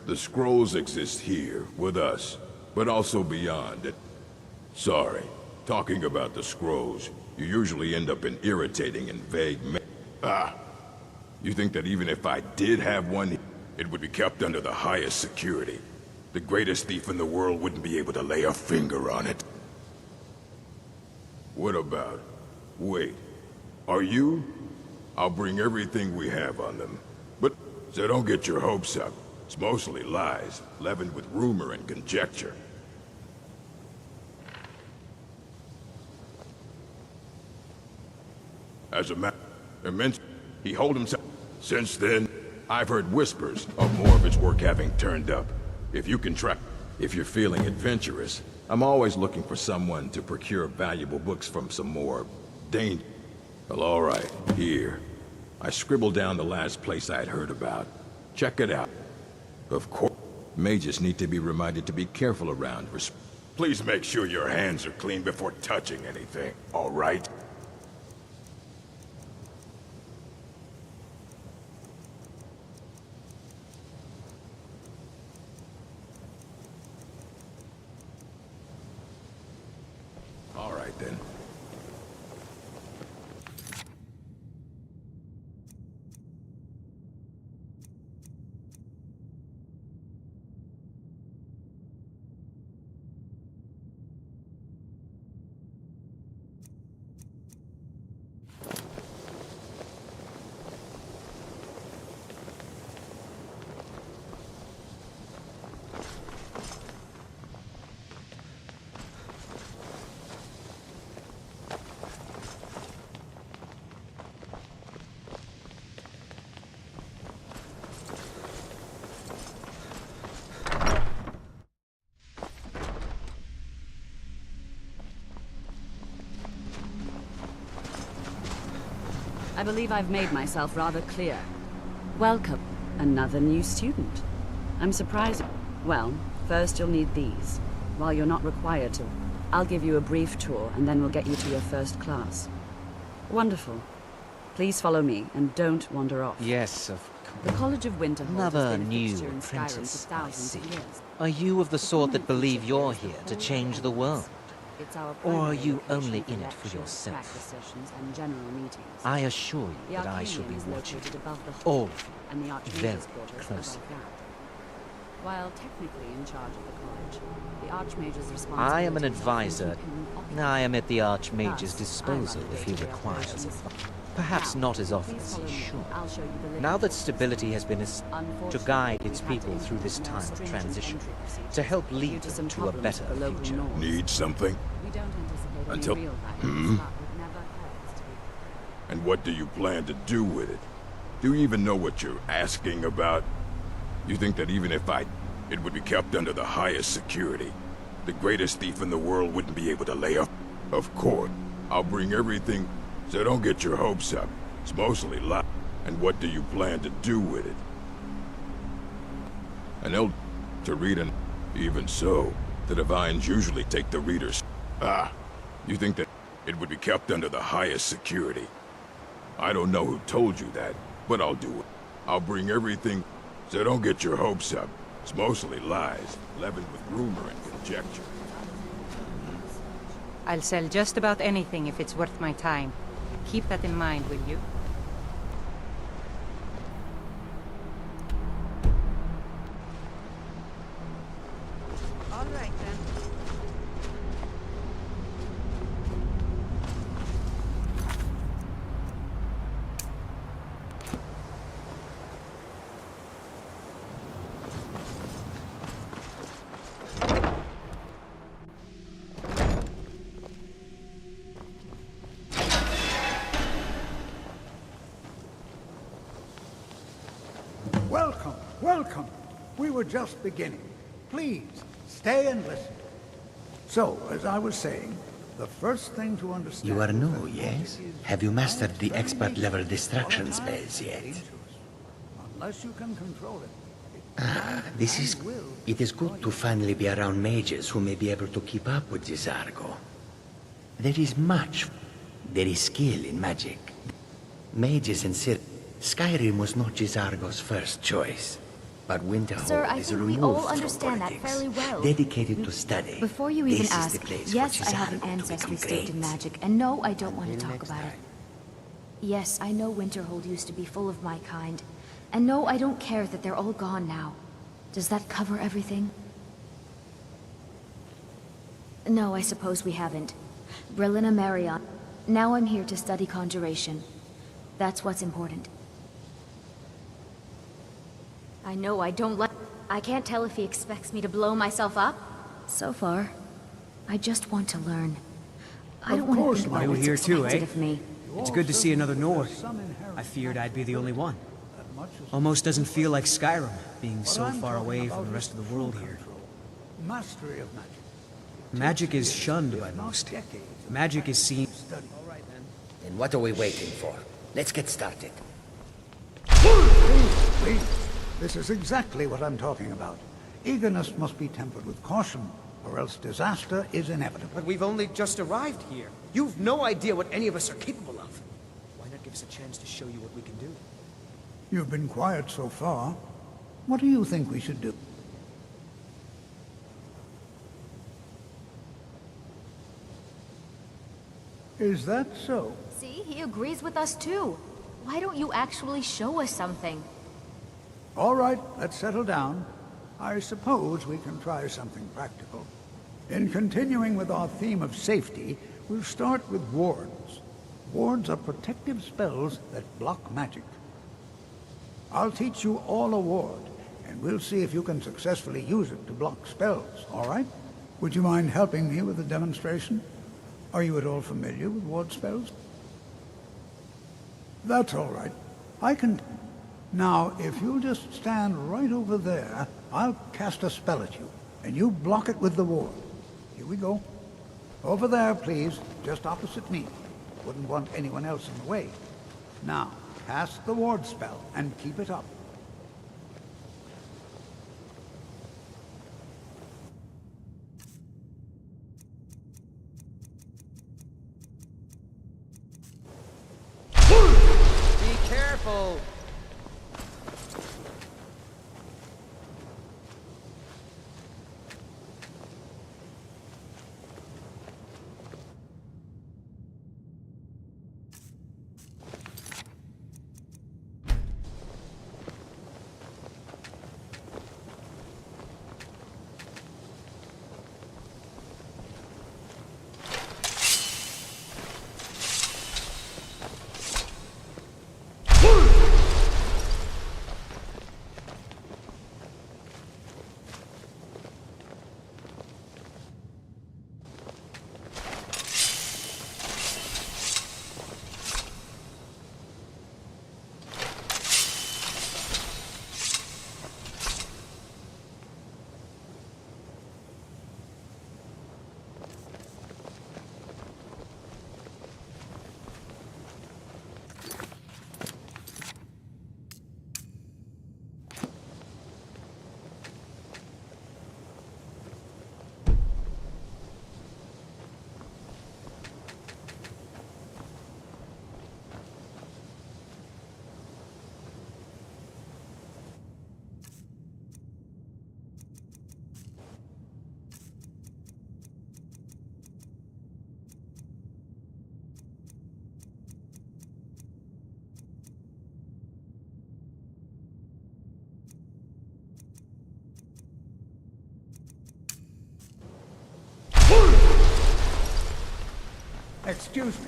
The scrolls exist here, with us, but also beyond it. Sorry, talking about the scrolls, you usually end up in irritating and vague you think that even if I did have one, it would be kept under the highest security? The greatest thief in the world wouldn't be able to lay a finger on it. What about? Wait, are you? I'll bring everything we have on them. But, so don't get your hopes up. It's mostly lies, leavened with rumor and conjecture. As a matter, immense, he hold himself. Since then, I've heard whispers of more of his work having turned up. If you can track, if you're feeling adventurous, I'm always looking for someone to procure valuable books from some more danger. Well, all right, here. I scribbled down the last place I'd heard about. Check it out. Of course, mages need to be reminded to be careful around. Please make sure your hands are clean before touching anything, all right? All right, then. I believe I've made myself rather clear. Welcome, another new student. I'm surprised. Well, first you'll need these. While you're not required to, I'll give you a brief tour and then we'll get you to your first class. Wonderful. Please follow me and don't wander off. Yes, of course. The College of Winterhold Another has been a new fixture in Skyrim for apprentice, I thousands see. of years. Are you of the sort that believe you're here to change the world? It's our Or are primary you location only for in it for lectures, yourself? practice sessions, and general meetings. I assure you The that I shall Arcanium be is watching located above the hall, all of you and the Archmage's very quarters closely. above that. While technically in charge of the college, the Archmage's responsibility. I am an advisor. I am at the Archmage's Thus, disposal I run if he day-to-day requires operations. it. Perhaps Now, not as often please as follow he me. should. I'll show you the living Now that quarters. stability has been to guide its Unfortunately, people we've had through to this implement time of more transition, stringent entry to help procedures lead due to them some to a problems better with the local future. norms. Need something? We don't anticipate Until- any real violence, Hmm? but it never hurts to be. And what do you plan to do with it? Do you even know what you're asking about? You think that even if it would be kept under the highest security? The greatest thief in the world wouldn't be able to lay up? Of course. I'll bring everything, so don't get your hopes up. It's mostly lies. And what do you plan to do with it? An elder to read an... Even so, the Divines usually take the readers. You think that it would be kept under the highest security? I don't know who told you that, but I'll do it. I'll bring everything, so don't get your hopes up. It's mostly lies, leavened with rumor and conjecture. I'll sell just about anything if it's worth my time. Keep that in mind, will you? All right, then. Welcome, welcome. We were just beginning. Please, stay and listen. So, as I was saying, the first thing to understand... You are new, yes? Have you mastered the expert-level distraction spells yet? Unless you can control it, it This is... It is good to finally be around mages who may be able to keep up with Gisargo. There is much... There is skill in magic. Mages in Skyrim was not Gisargo's first choice. But Winterhold Sir, I is think removed we all from understand that politics, fairly well. dedicated to study. Before you even This is ask, the place yes, for I have an Gisargo to ancestry become steeped in great. magic, and no, I don't want to talk about it. Yes, I know Winterhold used to be full of my kind, and no, I don't care that they're all gone now. Does that cover everything? No, I suppose we haven't. Brillina Marion. Now I'm here to study conjuration. That's what's important. I know I don't like... I can't tell if he expects me to blow myself up. So far, I just want to learn. I don't want to think about You what's here too, expected eh? of me. It's good to see another Nord. I feared I'd be the only one. Almost doesn't feel like Skyrim, being so far away from the rest of the world here. Mastery of magic. Magic is shunned by most. Magic is seen... Then what are we waiting for? Let's get started. Please. This is exactly what I'm talking about. Eagerness must be tempered with caution, or else disaster is inevitable. But we've only just arrived here. You've no idea what any of us are capable of. Why not give us a chance to show you what we can do? You've been quiet so far. What do you think we should do? Is that so? See, he agrees with us too. Why don't you actually show us something? All right, let's settle down. I suppose we can try something practical. In continuing with our theme of safety, we'll start with wards. Wards are protective spells that block magic. I'll teach you all a ward, and we'll see if you can successfully use it to block spells, all right? Would you mind helping me with the demonstration? Are you at all familiar with ward spells? That's all right. I can... Now, if you'll just stand right over there, I'll cast a spell at you, and you block it with the ward. Here we go. Over there, please, just opposite me. Wouldn't want anyone else in the way. Now, cast the ward spell, and keep it up. Be careful! Excuse me.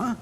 huh?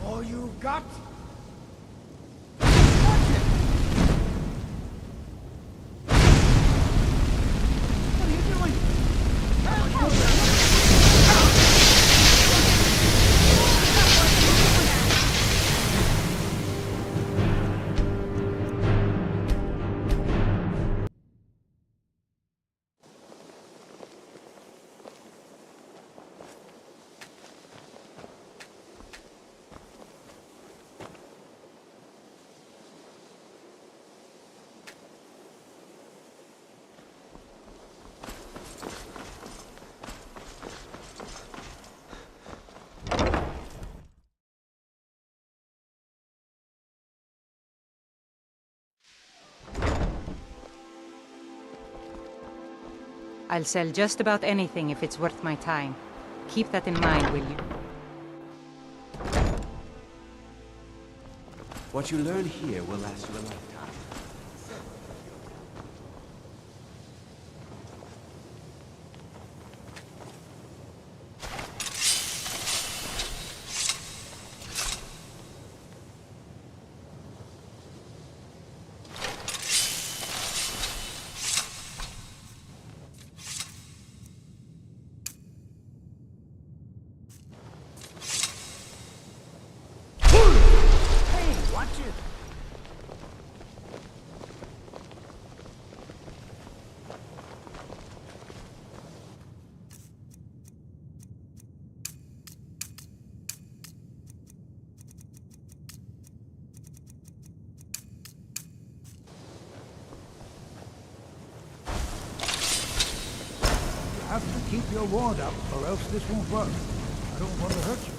All you got? What are you doing? I'll sell just about anything if it's worth my time. Keep that in mind, will you? What you learn here will last you a lifetime. Hey, watch it! You have to keep your ward up, or else this won't work. I don't want to hurt you.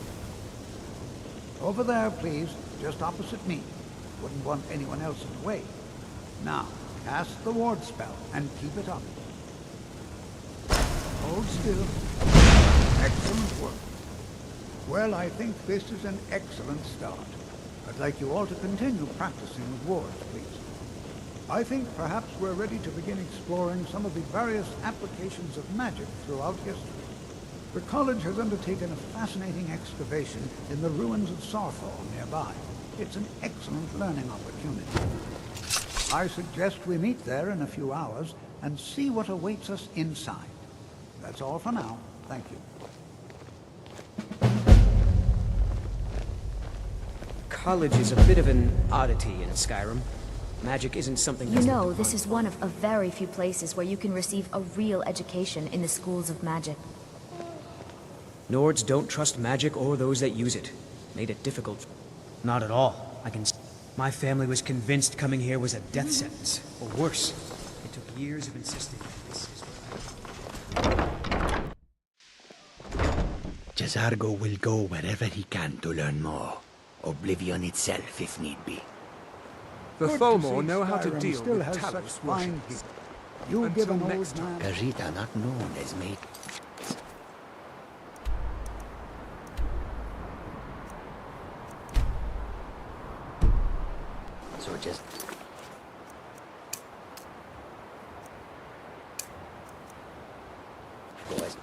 Over there, please. Just opposite me. Wouldn't want anyone else in the way. Now, cast the ward spell and keep it up. Hold still. Excellent work. Well, I think this is an excellent start. I'd like you all to continue practicing with wards, please. I think perhaps we're ready to begin exploring some of the various applications of magic throughout history. The college has undertaken a fascinating excavation in the ruins of Sarthorn nearby. It's an excellent learning opportunity. I suggest we meet there in a few hours and see what awaits us inside. That's all for now. Thank you. College is a bit of an oddity in Skyrim. Magic isn't something You that's know, this is one of a very few places where you can receive a real education in the schools of magic. Nords don't trust magic or those that use it. Made it difficult. Not at all. My family was convinced coming here was a death sentence, or worse. It took years of insisting that this is what Jazargo will go wherever he can to learn more. Oblivion itself, if need be. The Good Thalmor see know how to Skyrim deal still with has talent such fine worship. people. You Until give an next old time. man... Garita not known as made. So just... Boys.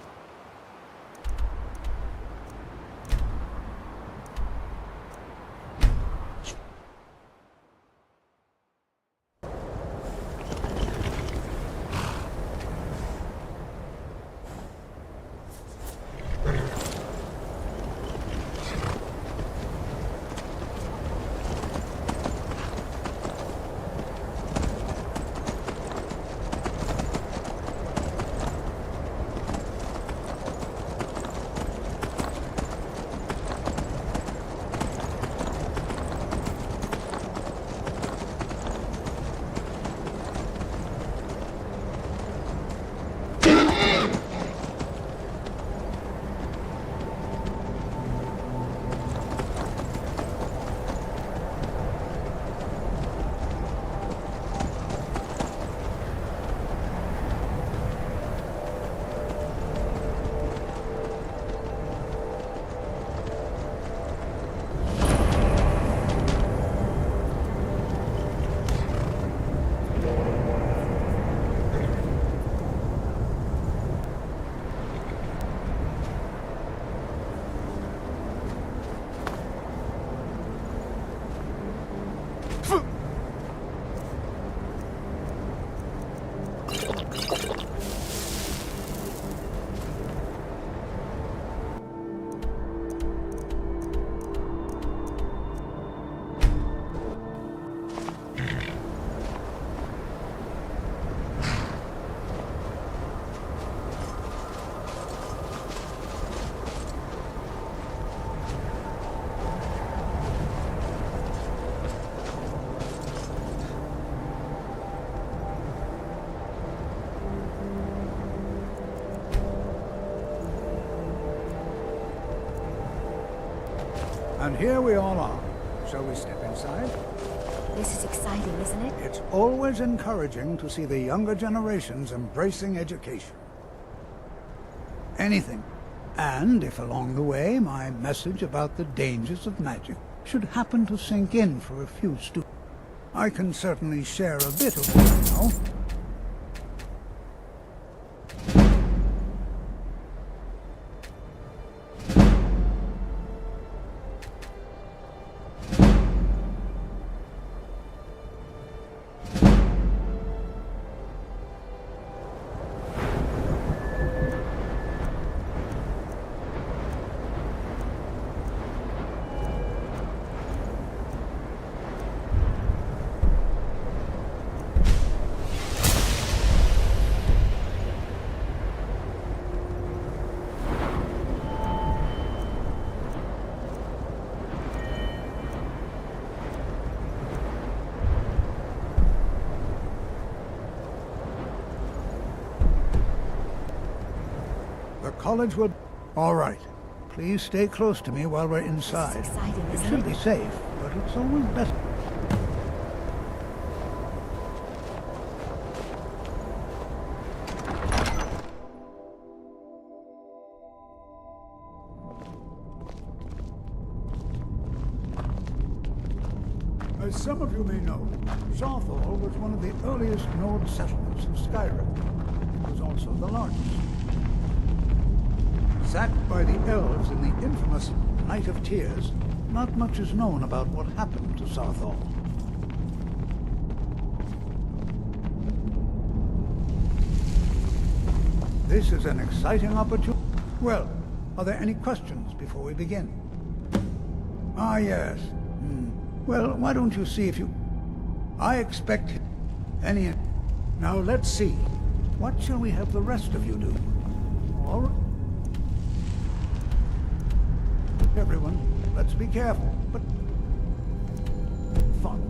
And here we all are. Shall we step inside? This is exciting, isn't it? It's always encouraging to see the younger generations embracing education. Anything. And if along the way my message about the dangers of magic should happen to sink in for a few students, I can certainly share a bit of it, you know. The college will... All right. Please stay close to me while we're inside. It should be safe, but it's always best... As some of you may know, Southall was one of the earliest Nord settlements in Skyrim. It was also the largest. Sacked by the elves in the infamous Night of Tears, not much is known about what happened to Southall. This is an exciting opportunity. Well, are there any questions before we begin? Ah, yes. Well, why don't you see if you... I expect any... Now, let's see. What shall we have the rest of you do? All right. Everyone, let's be careful, but... fun.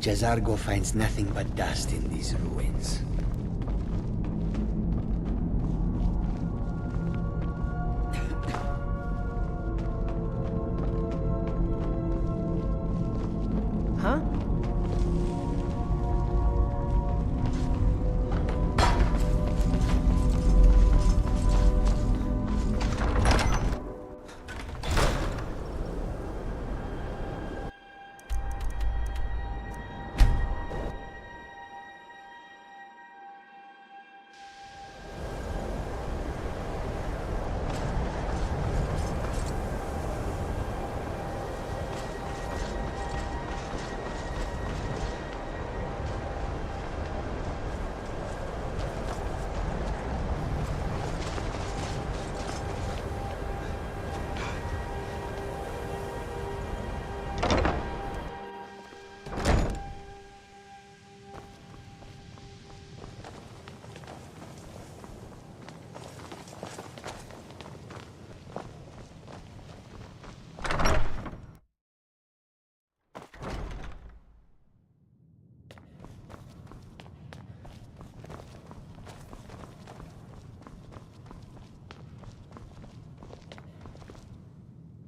Jazargo finds nothing but dust in these ruins. Huh?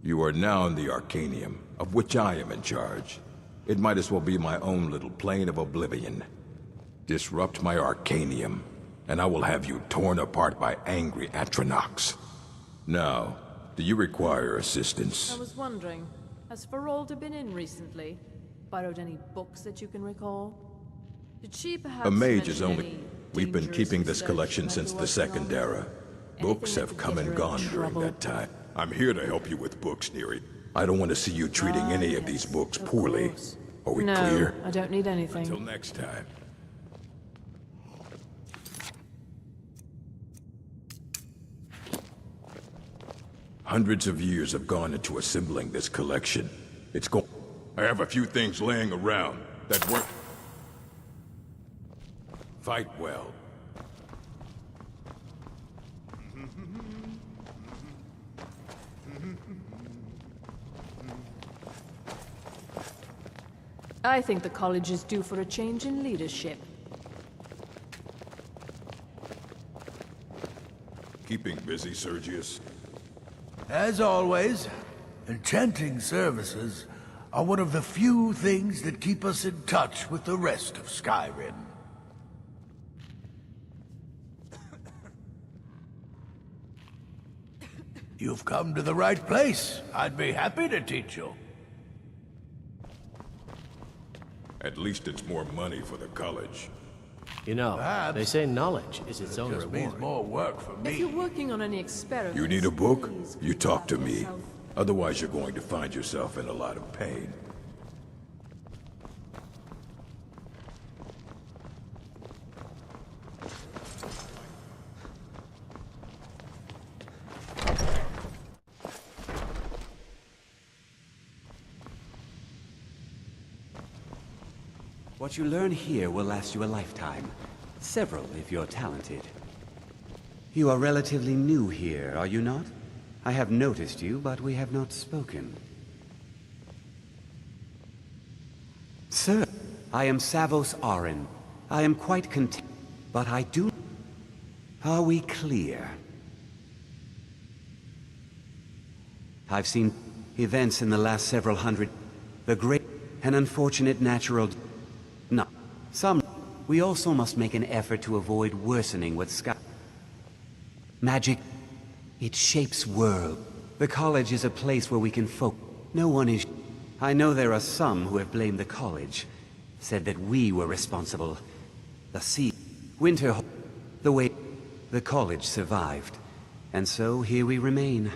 You are now in the Arcanium, of which I am in charge. It might as well be my own little plane of oblivion. Disrupt my Arcanium, and I will have you torn apart by angry Atronachs. Now, do you require assistance? I was wondering, has Ferolda been in recently? Borrowed any books that you can recall? Did she perhaps A mage is mention only... any We've been dangerous keeping this research collection you might since be the working Second on? Era. Books Anything have that come could and get her in gone during trouble? that time. I'm here to help you with books, Neri. I don't want to see you treating any of these books poorly. Are we No, clear? I don't need anything. Until next time. Hundreds of years have gone into assembling this collection. I have a few things laying around that weren't... Fight well. I think the college is due for a change in leadership. Keeping busy, Sergius? As always, enchanting services are one of the few things that keep us in touch with the rest of Skyrim. You've come to the right place. I'd be happy to teach you. At least it's more money for the college. You know, Perhaps. they say knowledge is its own Just reward. means more work for If me. you're working on any experiments... You need a book? please You talk to grab me. yourself. Otherwise you're going to find yourself in a lot of pain. What you learn here will last you a lifetime. Several, if you're talented. You are relatively new here, are you not? I have noticed you, but we have not spoken. Sir, I am Savos Arin. I am quite content, but I do... Are we clear? I've seen events in the last several hundred... The great and unfortunate natural... No, some... We also must make an effort to avoid worsening with Sky... Magic... It shapes world. The college is a place where we can No one is... I know there are some who have blamed the college. Said that we were responsible. The sea... Winter... The way... The college survived. And so here we remain.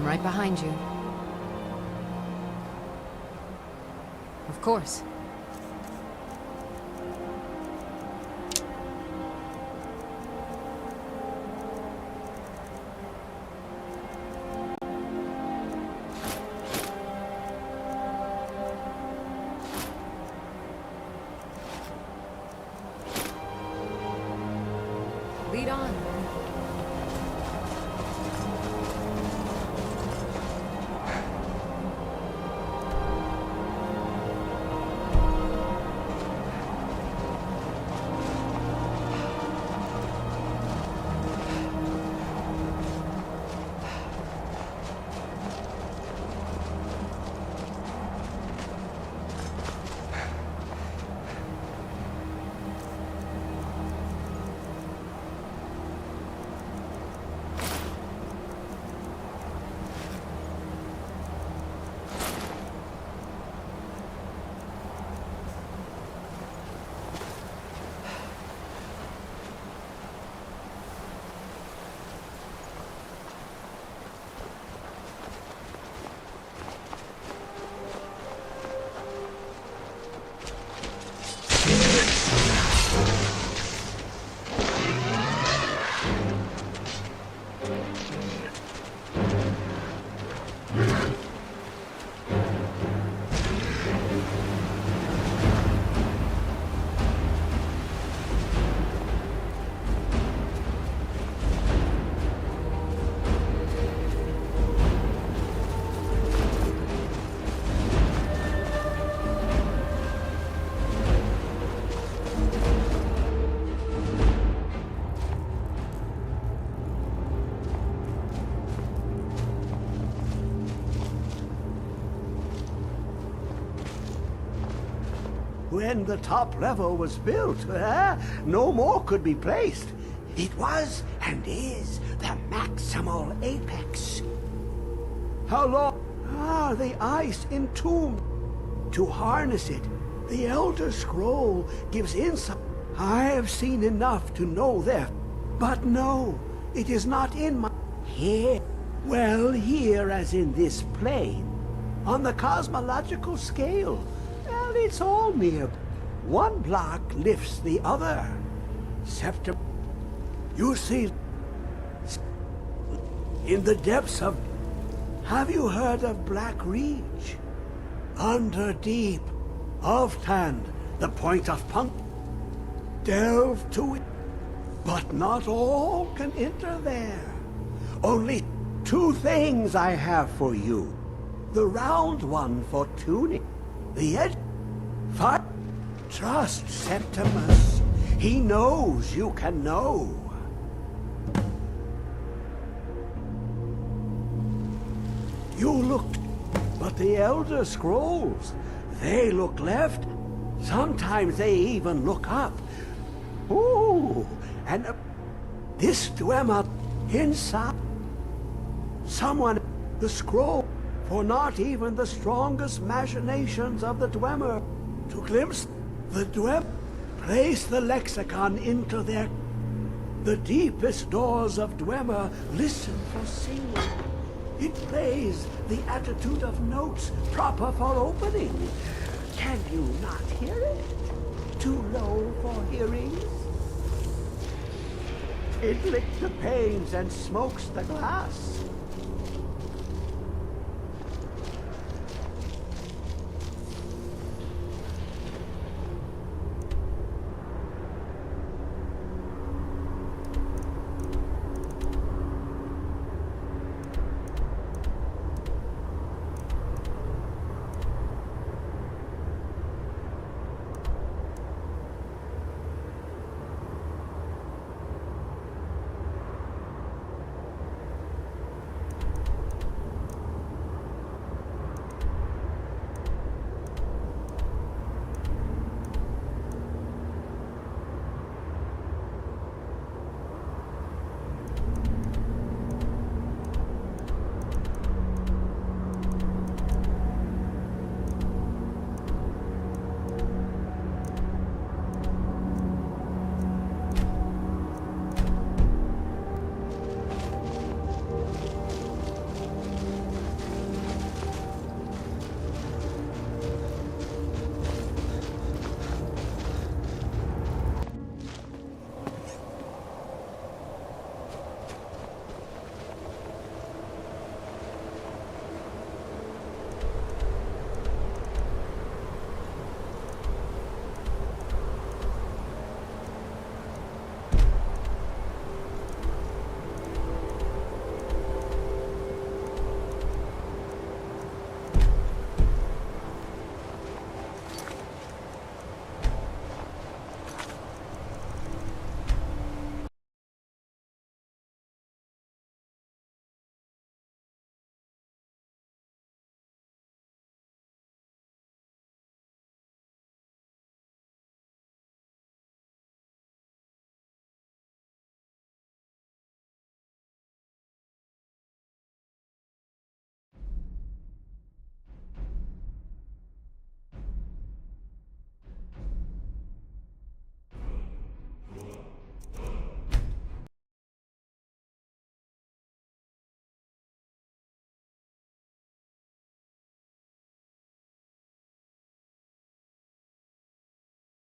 I'm right behind you. Of course. Lead on. When the top level was built, no more could be placed. It was and is the maximal apex. How long? The ice entombed. To harness it, the Elder Scroll gives insight. I have seen enough to know that. But no, it is not in my... Here. Well, here as in this plane. On the cosmological scale. Well, it's all mere. One block lifts the other. Septum. You see, in the depths of... Have you heard of Black Reach? Under deep, Oftand, the point of punk. Delve to it. But not all can enter there. Only 2 things I have for you. The round one for tuning. The edge. Fire. Trust Septimus. He knows you can know. You looked, but the Elder Scrolls, they look left. Sometimes they even look up. Ooh, and this Dwemer inside. Someone, the scroll, for not even the strongest machinations of the Dwemer to glimpse the Dwemer, place the lexicon into their... The deepest doors of Dwemer listen for singing. It plays the attitude of notes proper for opening. Can you not hear it? Too low for hearing? It licks the panes and smokes the glass.